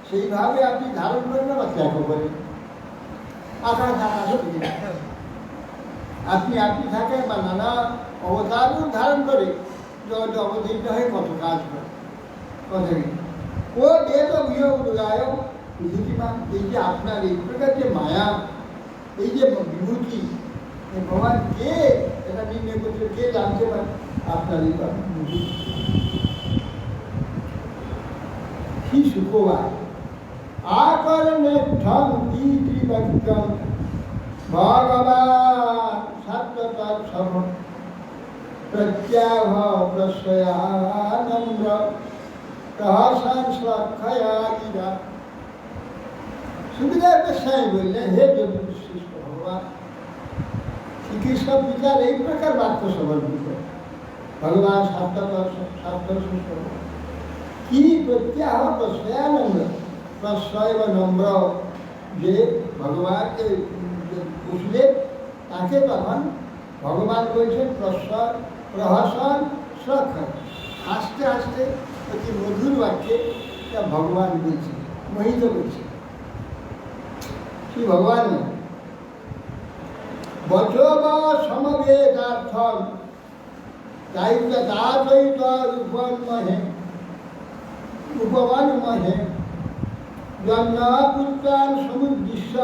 সেইভাবে আপনি ধারণ করবেন বা ত্যাগ করেন। আকাশ আকাশ আপনি থাকেন বা নানা অবতার ধারণ করে জগৎ অবতীর্ণ হয়ে কত কাজ করে কথা নেই। ও বেদ বিয়োগায় পৃথিবীমান, এই যে আপনার এই প্রকার যে মায়া, এই যে বিভূতি, ভগবান কে এটা নির্ণয় করছে, কে জানতে পারে আপনার এই বিভূতি কি সুখবায় আকরণে ঠং ইতি বাক্যম ভগবান সত্যতর সব প্রত্যাহ প্রশ্রয়ানন্দ প্রহসন শ্লক্ষয়া গিরা। সুবিধার পেশায় বললেন, হে যদুশ্রেষ্ঠ ভগবান শ্রীকৃষ্ণ বিচার এই প্রকার বাক্য সমর্পিত। ভগবান সত্যতর কি প্রত্যাহ প্রশ্রয়ানন্দ, প্রশ্রয় বা নম্র যে ভগবানকে বুঝলেন তাকে তখন ভগবান বলছেন প্রশ্রয় প্রহসন শ্লক্ষা, হাসতে হাসতে অতি মধুর বাক্যে ভগবান বলছে, মোহিত করছে। কি ভগবান বচব সমবেদার্থম চাইতে দাসৈত উপবনমহে জন্মপুত্রান সমুদ্দিশ্য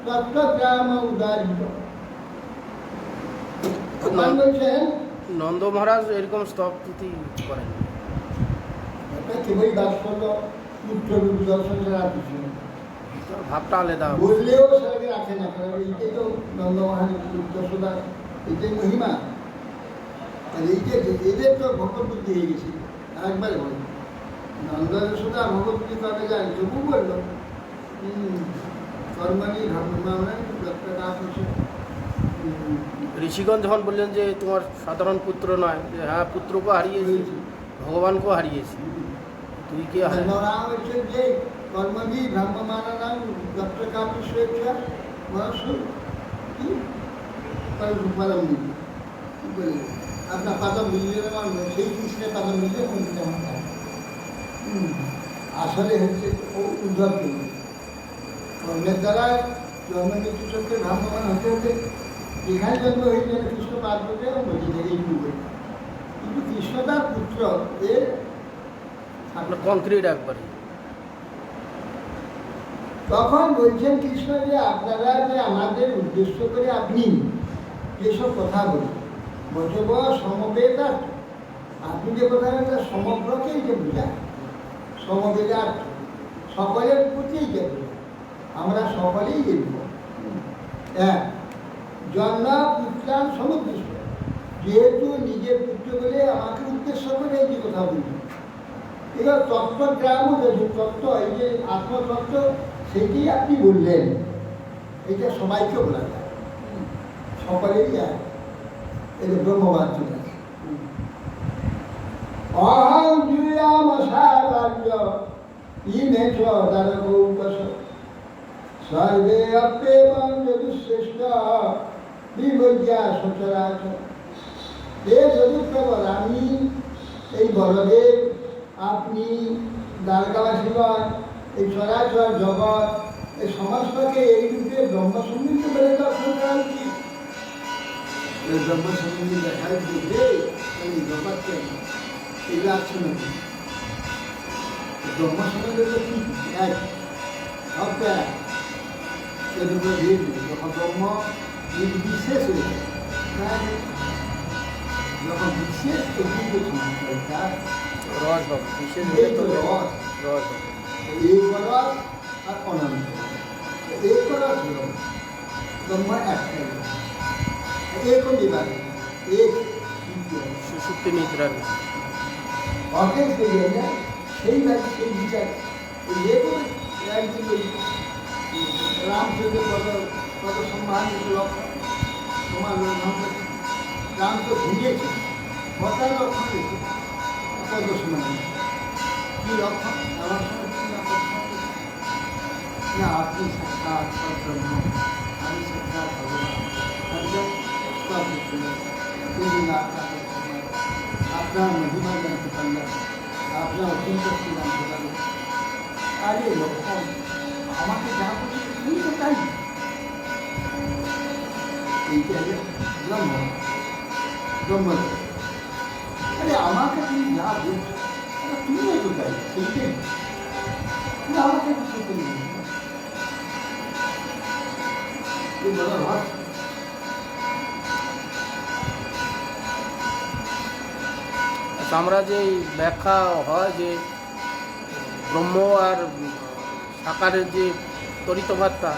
তত্ত্বগ্রাম উদারিত। ভগবান বলছেন নন্দ মহারাজ এরকম স্তবস্তুতি করেন, এটা কেবলই বাৎসল্য পুত্র রূপ দর্শন ছাড়া কিছু নেই। ভাবটা আলাদা। বললেও সেটাকে রাখে না, কারণ এইটাই তো নন্দ মহারাজ যশোদা, এটাই মহিমা। আর এই যে এদের তো ভগবত বুদ্ধি হয়ে গেছে, একবারে বলে নন্দ যশোদা ভগবত বুদ্ধি কবে যায়, তবু বললো কর্মানি ঋষিগণ যখন বললেন যে তোমার সাধারণ পুত্র নয়, যে হ্যাঁ পুত্রকে হারিয়েছি, ভগবানকেও হারিয়েছি, তুই কে হচ্ছে যে কর্মজি ব্রহ্মমানানাম ডক্টর কাপি স্বেচ্ছা মনস্য কি পরম আপনার পাদম বুঝলে সেই কৃষ্ণের পাদম বুঝলে আসলে হচ্ছে ও উদ্ধব কর্মের দ্বারা জন্ম মৃত্যু চক্রে ভ্রাম্যমান হতে হতে যেখানে জন্ম হয়েছে কৃষ্ণ পার করতে বলছে এই যুগে, কিন্তু কৃষ্ণ তার পুত্র এর আপনার কংক্রিট একবারে। তখন বলছেন কৃষ্ণ যে আপনারা যে আমাদের উদ্দেশ্য করে আপনি যেসব কথা বলেন বচব সমবেদার, আপনি যে কথা বলছেন সমগ্রকেই যে বোঝায়, সমবেদার সকলের প্রতিই যে আমরা সকলেই দেখব। হ্যাঁ, জন্ম পুত্রান সমুদ্দেশ্য, যেহেতু নিজের পুত্র বলে আমাকে উদ্দেশ্য করে এই যে কথা বলছি, এবার তত্ত্বগ্রাম তত্ত্ব, এই যে আত্মতত্ত্ব সেটি আপনি বললেন, এটা সবাইকে বলা যায়, সকলেই যায়, এটা ব্রহ্মবাদ চলে আসে। অহং জুয়াম সাহায্য ইমেছ দ্বারকৌকশ সর্বে অপ্রেমং যদুশ্রেষ্ঠ বিবজ্ঞা সচরাচর। হে যদুপ্রবর, আমি এই বলদেব, আপনি দ্বারকাবাসীগণ, এই চরাচর জগৎ, এই সমস্তকে এই রূপে ব্রহ্মসম্বন্ধী বলে দর্শন করা উচিত। এই ব্রহ্মসম্বন্ধী দেখার দিকে এই জগৎকে এগুলো আছে না, ব্রহ্মসম্বন্ধে তো কি এক সবটা যখন ব্রহ্ম নির্বিশেষ হয়ে যায়, যখন বিশেষ তৈরি তার রস বাবু বিশেষ রস एक रस और अनंत, एक रस ब्रह्म एक विभाग एक সুষুপ্তি নিদ্রার অর্ধেক হয়ে যায় না, সেইভাবে সেই বিচার যে কোনো একদিন ওই রামচন্দ্র কত সম্মান লক্ষণ তোমার রাম তো ঘুরিয়েছে কত লক্ষণ রেখে কত সময় কি লক্ষণ আমার সঙ্গে না আপনি সাক্ষাৎ ব্রহ্ম, আমি সাক্ষাৎ ভগবান, আপনার মহিমা জানতে পারলাম, আপনার অত্যন্ত শ্রীরাম জানতে আরে লক্ষণ আমাকে যা করছে তুমি তো তাই এইটাই ব্রহ্ম ব্রহ্ম আরে আমাকে তুমি যা বলছো তুমিও তো তাই সেইটাই তুমি আমাকে কিছু করি এই বলা ভাব আচ্ছা, আমরা যে এই ব্যাখ্যা হয় যে ব্রহ্ম আর সাকারের যে তরিতভাবটা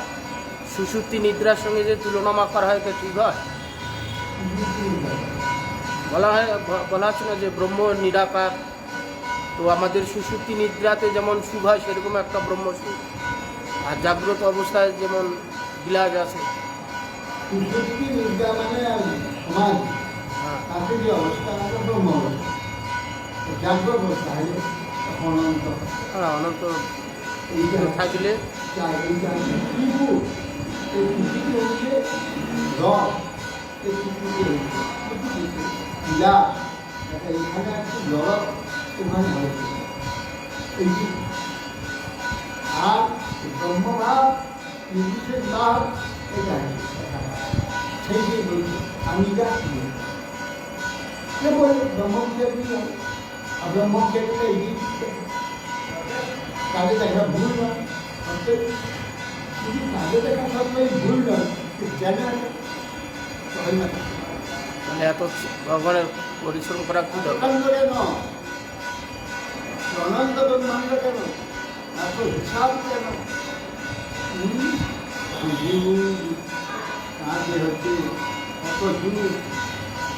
সুষুপ্তি নিদ্রার সঙ্গে যে তুলনা করা হয় এটা ঠিক হয়? বলা হচ্ছে না যে ব্রহ্ম নিরাকার, তো আমাদের সুষুপ্তি নিদ্রাতে যেমন সুখ হয় সেরকম একটা ব্রহ্ম সুখ, আর জাগ্রত অবস্থায় যেমন বিলাস আছে। সুষুপ্তি নিদ্রা মানে সমাজ হ্যাঁ, তাতে যে অবস্থা আছে ব্রহ্ম অবস্থা জাগ্রত অবস্থা হলে তখন অনন্ত হ্যাঁ, অনন্ত এইটা থাকলে চাই এইটা কিন্তু এই পৃথিবী হচ্ছে রস এই পৃথিবী বিলাস এখানে আছে জগৎ ওখানে হয়েছে এইটি আর ব্রহ্মভাব নির্বিশেষ ভাব এটা সেই যে বলছি আমি যা বলি ব্রহ্মজ্ঞানী আর ব্রহ্মজ্ঞানীটা এই কাজে দেখা ভুল নয় অর্থাৎ শুধু কাজে দেখা সবটাই ভুল নয় জানা হয় না মানে এত ভগবানের পরিশ্রম করা কি দরকার? আনন্দ কেন অনন্ত ব্রহ্মাণ্ড কেন এত হিসাব কেন কাজে হচ্ছে কত যুগ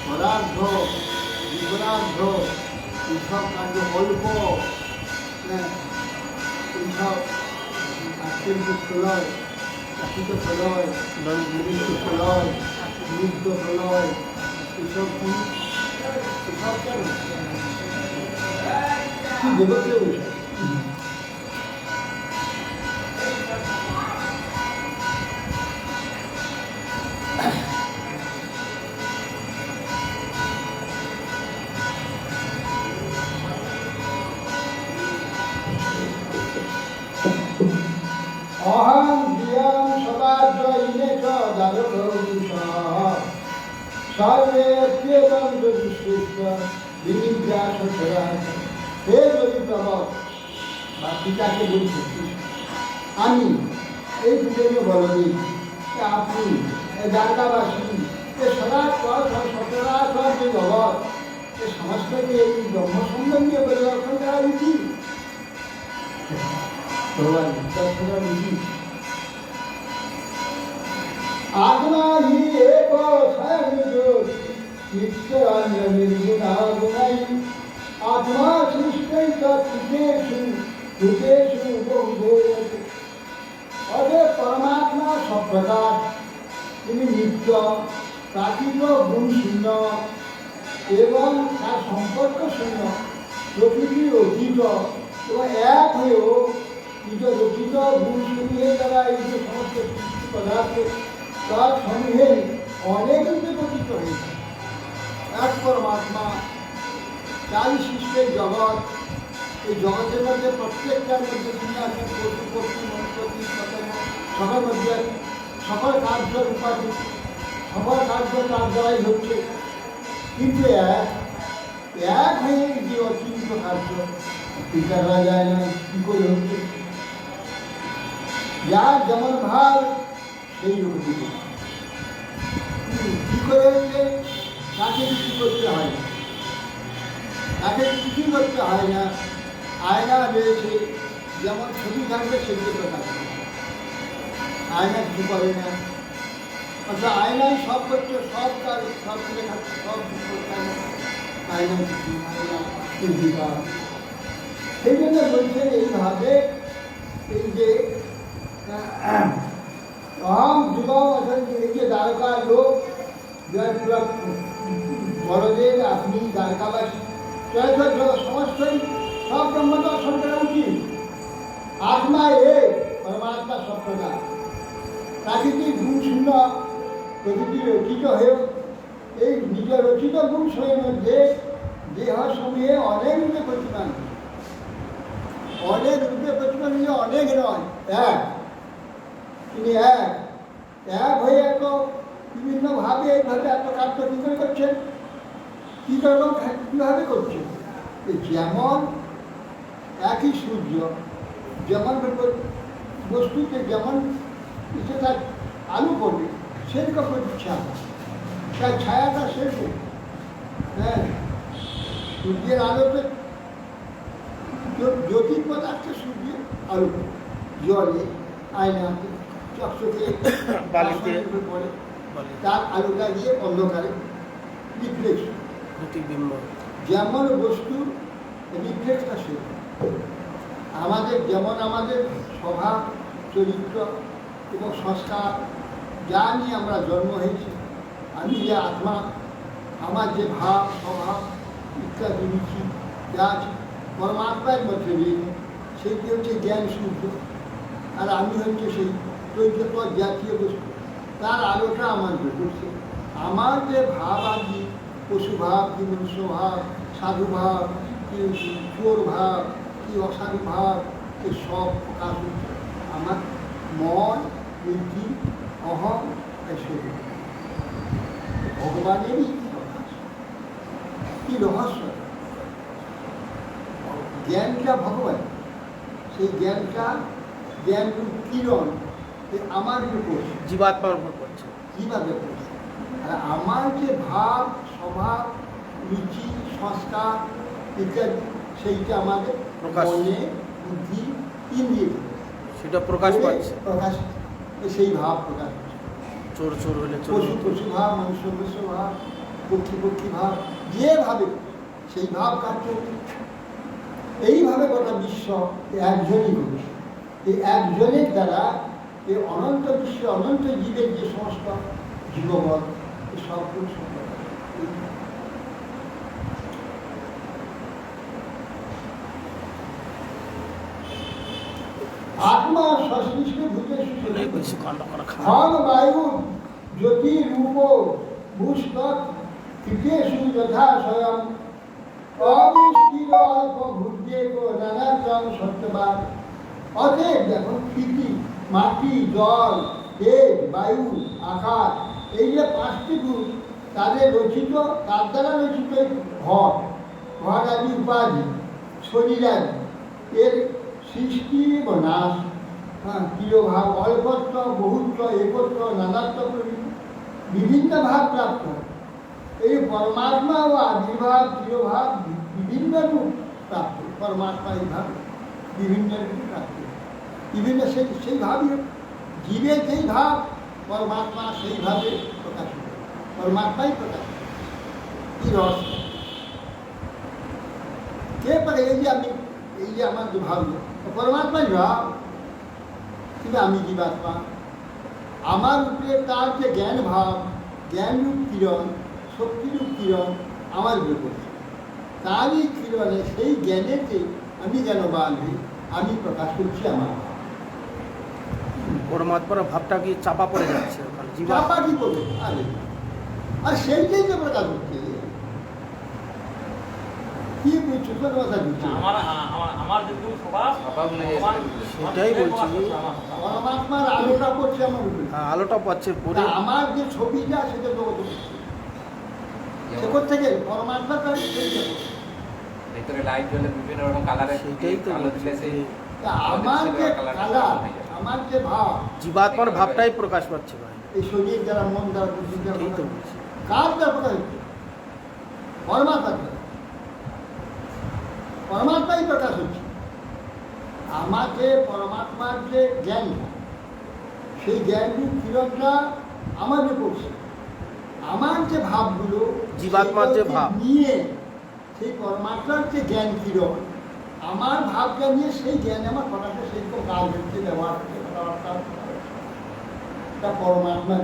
পদার্থ বিপদার্থ এইসব কার্য অল্প এইসব আজকের যে প্রলয় প্রাকৃত প্রলয় নিমিত্ত প্রলয় নিত্য প্রলয় এসব কি এসব কেন কি দেবত্ব বিষয় অহং ধিয়ং সদাদ্বৈনে চ দারুষঃ সর্বে অত্যেতং দৃষ্টিশ্চ বিনির্যাস সদায়। হে যদি প্রবল বা পিতাকে বলছি আমি এই দুজনে বলবি যে আপনি দ্বারকাবাসী যে সদাচর সচরাচর যে জগৎ যে সমস্তকে এই ব্রহ্মসংজ্ঞ নিয়ে পরিবর্তন করা উচিত ভগবান দর্শনা উচিত। आत्मा ही एक स्वयं ज्योति नित्यान्य निर्गुणा गुणाई आत्मा सृष्टि तत्तेषु भूतेषु बहुभूयते। অতএব পরমাত্মা সব প্রকার তিনি নিত্য প্রাকৃত গুণ শূন্য এবং তার সম্পর্ক শূন্য প্রকৃতির অতীত এবং এক হয়েও নিজ রচিত গুণ সমূহের দ্বারা এই যে সমস্ত সৃষ্টি পদার্থ তার সমূহে অনেক রূপে গঠিত হয়েছে। এক পরমাত্মা তারই সৃষ্টির জগৎ, এই জগতের মধ্যে প্রত্যেকটার মধ্যে তিনি আছেন পশু পক্ষী মনুষ্যী সকল মধ্যে সকল কার্য উপাধি সকল কার্য তার দ্বারাই হচ্ছে, কিন্তু এক হয়ে যে অচিন্ত কার্য চিন্তা করা যায় না কী করে হচ্ছে। যার যেমন ভাব সেই রূপ কী করে হচ্ছে তাকে কিছু করতে হয় না, তাকে কিছুই করতে হয় না। আয়না রয়েছে, যেমন ছবি থাকবে সেগুলো থাকবে, আয়না কিছু করে না। অর্থাৎ আয়নায় সব করছে, সব কাজ সব থেকে থাকছে, সব কিছু করতে হয় না, আয়না কিছু আয়না চিন্তিকা। সেই জন্য বলছেন এইভাবে এই যে অহম যুগম এই যে দ্বারকার লোক বড়দের আপনি দ্বারকাবাসী সমস্তই সব ব্রহ্ম দর্শন করা উচিত। আত্মা পরমাত্মা সব প্রকার প্রাকৃতিক গুণ শূন্য প্রকৃতি রচিত হয়েও এই নিজ রচিত গুণ সমূহের মধ্যে দেহ সমূহে অনেক রূপে প্রতিমান, অনেক রূপে প্রতিমা নিয়ে অনেক নয়, এক। তিনি এক, এক হয়ে এত বিভিন্নভাবে এইভাবে এত কার্য কী করে করছেন, কী রকম কীভাবে করছেন? যেমন একই সূর্য যেমন বস্তুতে যেমন এসে তার আলো পড়বে সেরকম ইচ্ছা, তার ছায়াটা সেরকম। হ্যাঁ, সূর্যের আলোতে জ্যোতির পদার্থে সূর্যের আলো জলে আয়নাতে চকচকে বালিতে পড়ে, তার আলোটা দিয়ে অন্ধকারে রিফ্লেকশন, প্রতিবিম্ব। যেমন বস্তু রিফ্লেক্সটা সেরকম। আমাদের যেমন আমাদের স্বভাব চরিত্র এবং সংস্কার যা নিয়ে আমরা জন্ম হয়েছি, আমি যে আত্মা, আমার যে ভাব স্বভাব ইত্যাদি রুচি যা আছে পরমাত্মার মধ্যে দিয়ে সেইটি হচ্ছে জ্ঞান সূর্য, আর আমি হচ্ছে সেই তৈজপদ জাতীয় বস্তু, তার আলোটা আমার করছে। আমার যে ভাব আদি পশু ভাব কি মনুষ্য ভাব, সাধু ভাব কি চোর ভাব কি অসাধু ভাব, এ সব প্রকাশ হচ্ছে আমার মন, বুদ্ধি, অহং, শরীর। ভগবানেরই প্রকাশ, কি রহস্য! জ্ঞানটা ভগবান, সেই জ্ঞানটা জ্ঞান কিরণ আমার উপর জীবাত্মার উপর পড়ছে। কীভাবে করছে? আর আমার যে ভাব স্বভাব রুচি সংস্কার ইত্যাদি সেইটা আমাদের প্রকাশ। মনে বুদ্ধি ইন্দ্রিয় সেটা প্রকাশ পাচ্ছে। প্রকাশ, সেই ভাব প্রকাশ হচ্ছে। চোর চোর হলে চোর পশু পশু ভাব, মনুষ্য মনুষ্য ভাব, পক্ষী পক্ষী ভাব, যেভাবে সেই ভাব কার্য। এইভাবে গোটা বিশ্ব একজনই করছে। এই একজনের দ্বারা এই অনন্ত বিশ্ব অনন্ত জীবের যে সমস্ত জীববল সব কিছু আত্মা সংশ্লিষ্ট ভূতে বেশি কাণ্ড করা খারাপ। ধন বায়ু জ্যোতি রূপ ভূস্তক কৃতেষু যথা স্বয়ং অবিষ্টির অল্প ভূদেব নানাচরণ সত্যবাদ। অতএব দেখো পৃথিবী, মাটি, জল, তেজ, বায়ু, আকাশ, এই যে পাঁচটি গুণ তাদের রচিত, তার দ্বারা রচিত ঘট, ঘট আদি উপাধি, শরীর আদি, এর সৃষ্টি ও নাশ, তিরোভাব, অল্পত্ব, বহুত্ব, একত্ব, নানাত্ব প্রভৃতি বিভিন্ন ভাব প্রাপ্ত হয়। এই পরমাত্মা ও আবির্ভাব তিরোভাব বিভিন্ন রূপ প্রাপ্ত। পরমাত্মা এইভাবে বিভিন্ন রূপ প্রাপ্ত, বিভিন্ন সেইভাবে জীবের যেই ভাব পরমাত্মা সেইভাবে প্রকাশিত, পরমাত্মাই প্রকাশিত। কি রহস্য! কে পারে? এই যে আমার যে ভাব, পরমাত্মাই ভাব, কিন্তু আমি জীবাত্মা। আমার উপরে তার যে জ্ঞান ভাব, জ্ঞানরূপ কিরণ, শক্তিরূপ কিরণ আমার উপরে পড়ছে। তারই কিরণে সেই জ্ঞানেতে আমি যেন বাঁধি, আমি প্রকাশ করছি আমার ভাব। পরমাত্মার ভাবটা কি চাপা পড়ে যাচ্ছে ওখানে? চাপা কি করবে? আর সেইটাই তো প্রকাশ হচ্ছে। কি বুঝছো? তোর কথা বুঝছি। আমার যেটুকু স্বভাব স্বভাব নেই, ভগবান সেটাই বলছি। পরমাত্মার আলোটা পড়ছে আমার উপরে। হ্যাঁ, আলোটা পাচ্ছে পরে। তা আমার যে ছবিটা সেটা জগৎ হচ্ছে। সে কোত্থেকে? পরমাত্মাটা সেইটা করছে। ভিতরে লাইট জ্বলে বিভিন্ন রকম কালারের, সেটাই তো আলো বলছি দিলে সেই যে তা আমার যে কালার, আমার যে ভাব, জীবাত্মার ভাবটাই প্রকাশ পাচ্ছে ভাই। এই শরীর দ্বারা, মন দ্বারা, বুদ্ধি দ্বারা এই তো প্রকাশ বলছি। হচ্ছে। কার দ্বারা প্রকাশ হচ্ছে? পরমাত্মার দ্বারা। পরমাত্মাই প্রকাশ হচ্ছে। আমার যে পরমাত্মার যে জ্ঞান, সেই জ্ঞানরূপ কিরণটা আমাদের পড়ছে। আমার যে ভাবগুলো, জীবাত্মার যে ভাব নিয়ে সেই পরমাত্মার যে জ্ঞান কিরণ, আমার ভাবটা নিয়ে সেই জ্ঞান আমার কথাটা সেই তো কাজ হচ্ছে, ব্যবহার হচ্ছে, কথাবার্তা হচ্ছে। এটা পরমাত্মা।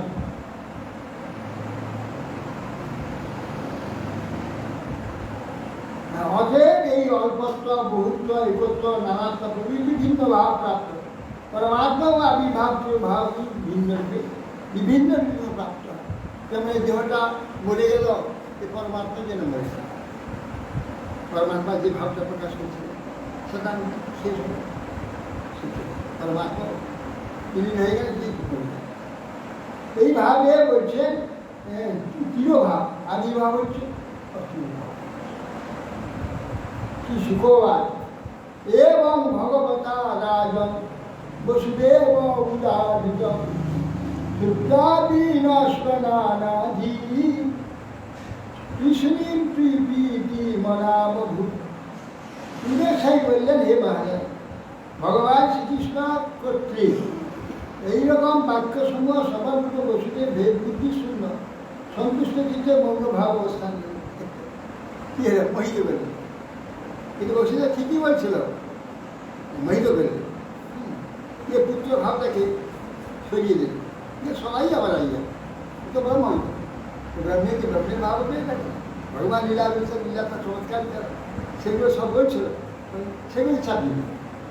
অতএব এই অল্পত্ব, বহুত্ব, একত্ব, নানাত্ব বিভিন্ন ভাব প্রাপ্ত। পরমাত্মা ও আবির্ভাব ভাব ভিন্ন বিভিন্ন প্রাপ্ত হয়। যেমন এই দেহটা মরে গেল, এই পরমাত্মা যেন মরে গেল। পরমাত্মা যে ভাবটা প্রকাশ করছে শতান শেষ হল পরমাত্মা বিলীন হয়ে গেলে কি করবে এইভাবে বলছেন তিরোভাব আদিভাব হচ্ছে অষ্টমীভাব কি সুখবাদ এবং ভগবতা রাজন বসুদেব উদাহৃত শুক্লাদি নষ্টনানাধি কৃষ্ণীর প্রীতি মনামভূ সাই বললেন হে মহারাজ ভগবান শ্রীকৃষ্ণ কর্তৃক এইরকম বাক্যসমূহ সভাভূত বসুদেব ভেদ বুদ্ধি শূন্য সন্তুষ্ট চিত্তে মৌনভাব অবস্থান কি হলো মোহিত করলেন কিন্তু বসুদেব ঠিকই বলছিল মোহিত করলেন যে পুত্র ভাবটাকে সরিয়ে দিল যে সবাই আবার আইয়া তো ব্রহ্ম ব্রহ্মে কি ব্রহ্মের ভাব পেয়ে থাকে ভগবান লীলা বলছে লীলাটা চমৎকার সেগুলো সব বলছিল সেগুলি চাপিয়ে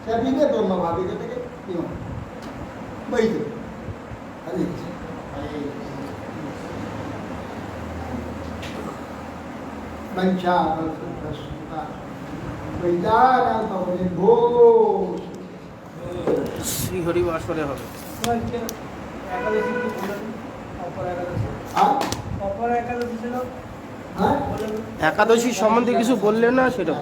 চাপিয়ে ব্রহ্মভাবে থেকে নিয়ম বৈধ হরে বঞ্চা শ্রী হরিবাসরে হবে। একাদশী সম্বন্ধে কিছু বললেন না সেটা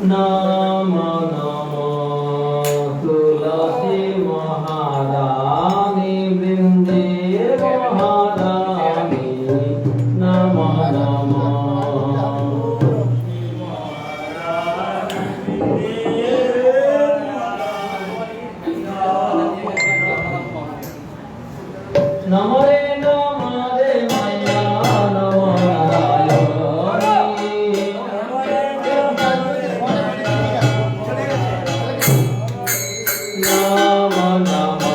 नम नमो तुलसी महारानी वृंदे महारानी नम नमो नमो रे मैया नमो नारायणी नमो नमो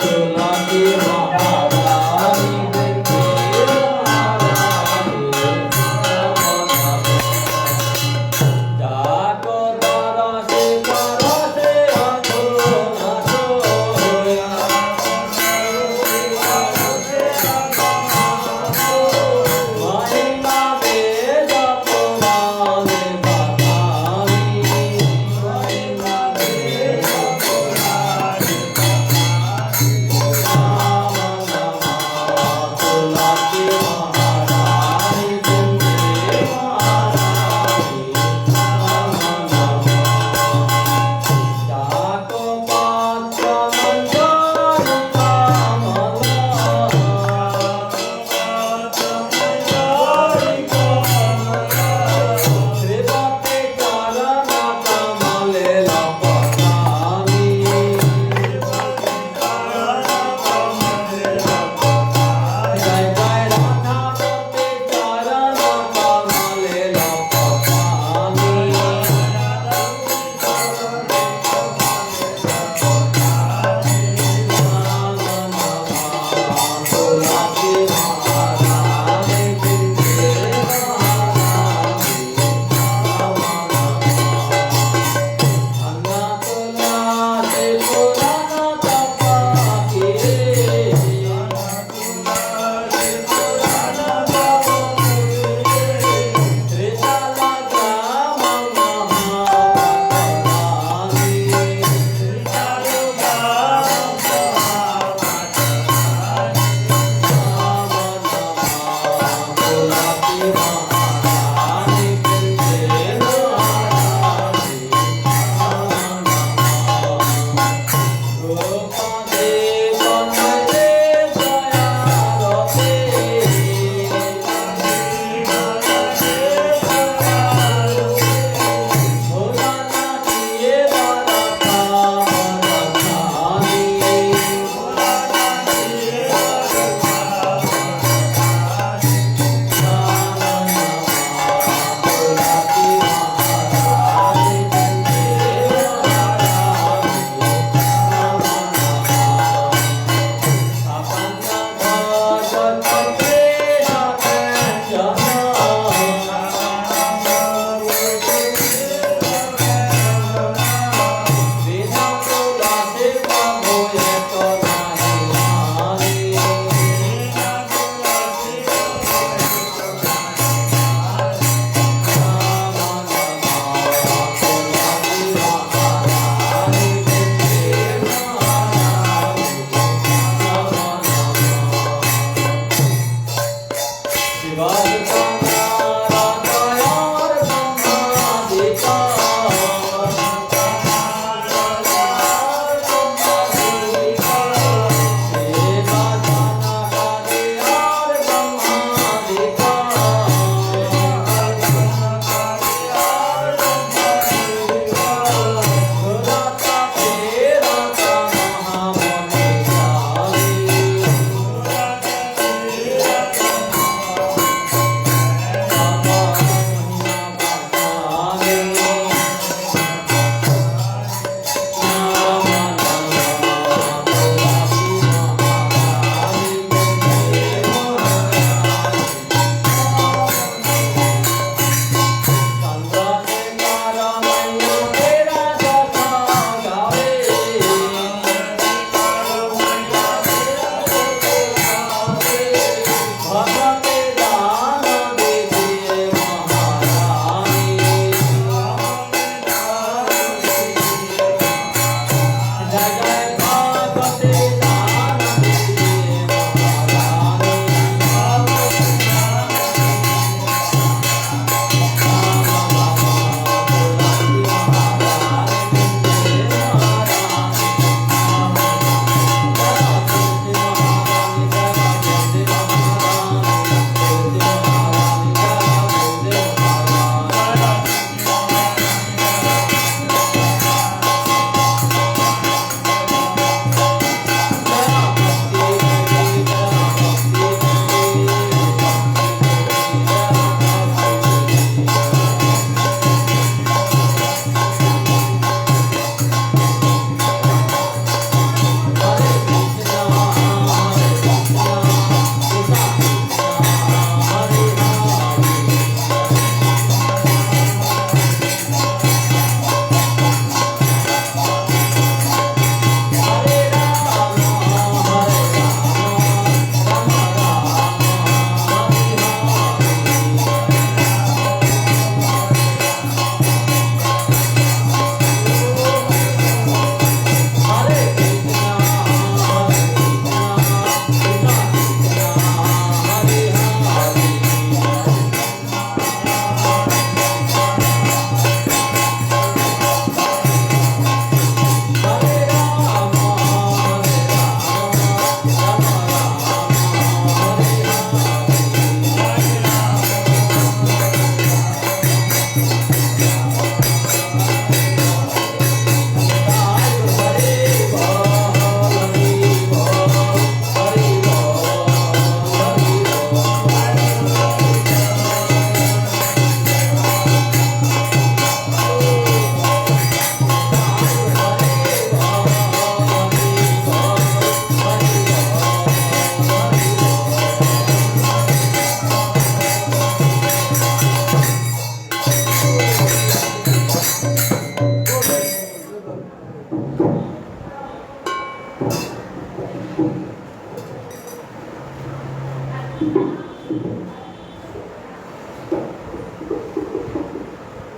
तुलसी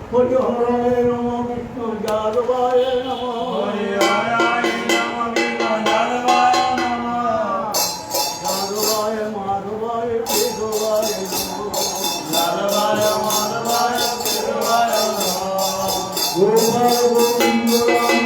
হরিহরায় নমঃ কৃষ্ণ যাদবায় নমঃ যাদবায় মাধবায় কেশবায় নমঃ গোপাল গোবিন্দ রাম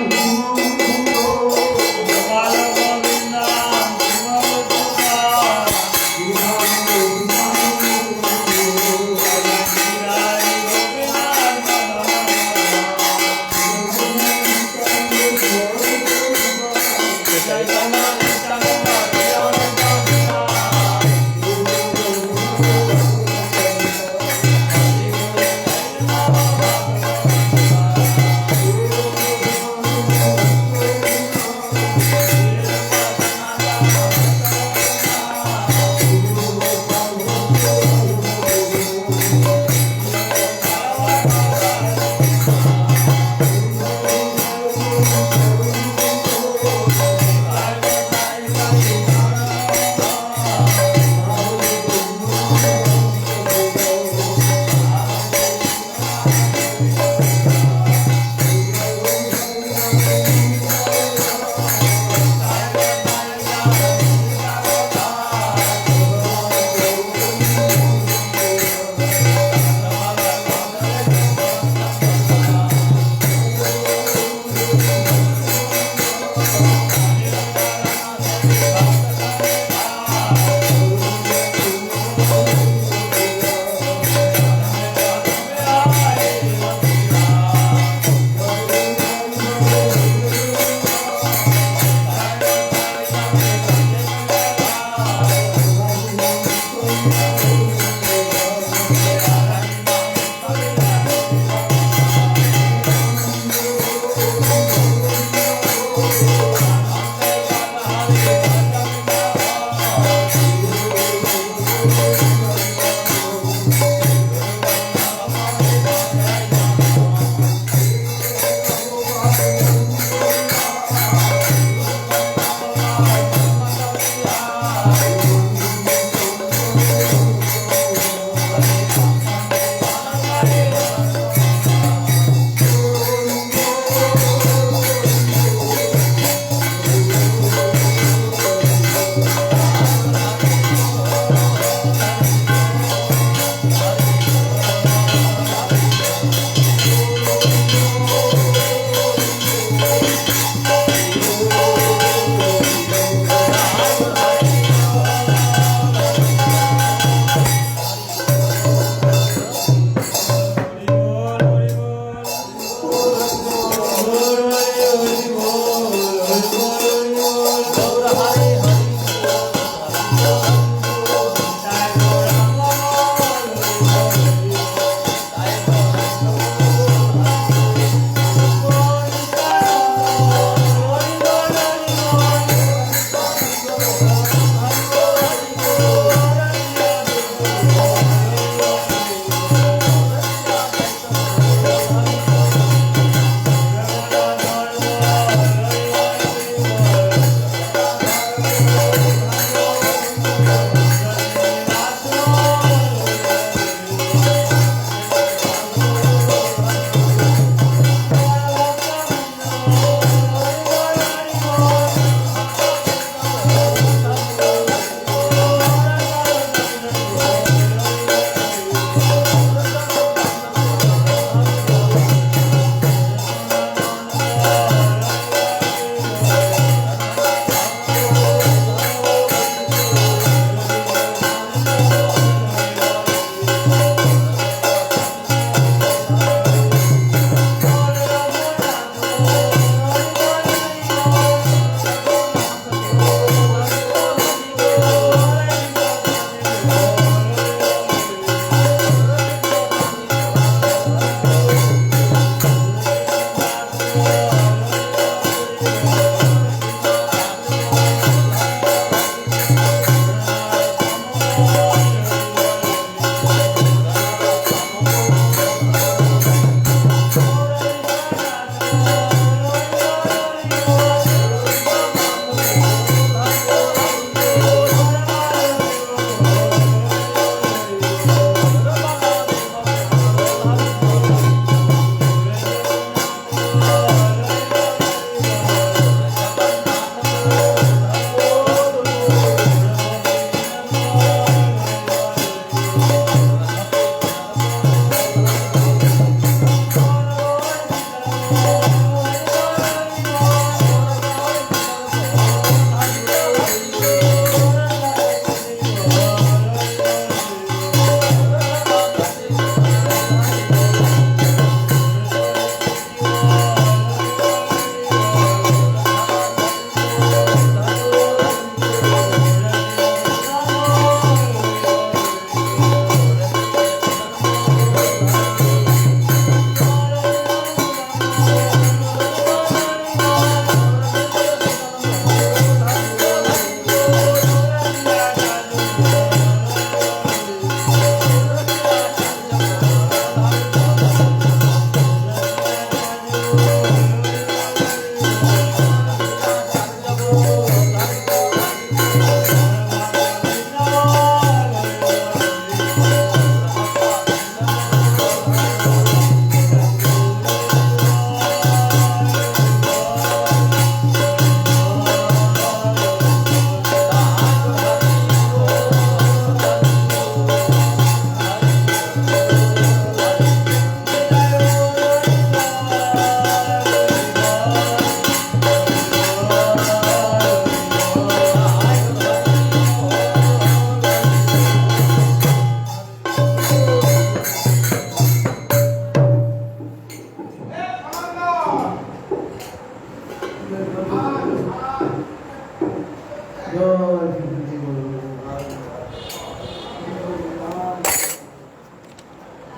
জয় শ্রী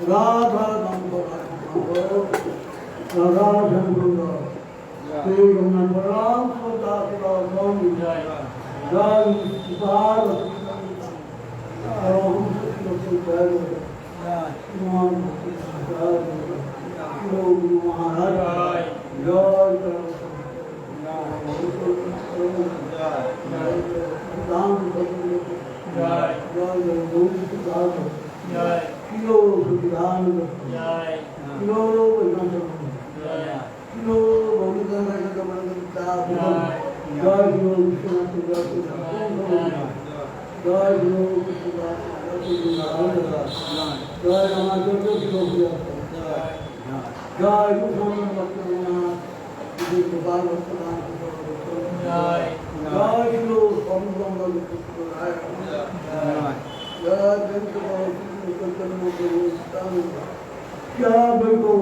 রাধা রাধা শঙ্কর শ্রী রঘুনাথ রাম সদা স্বামী জয় জয় পার রাম সত্যি জয় ইমাম জয় মহারাজ জয় রাম জয় জয় জয় জয় কিলো সুবিধান জয় কিলো বৈষ্ণব জয় কিলো ভগবান জয় গুরু বিশ্বনাথ জয় গুরু জয় রামাচন্দ্র কিলো জয় গুরু গোপাল জয় জয় কিলো সমগ্র जय क्या बेटो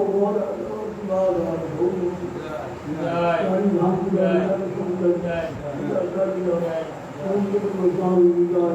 जय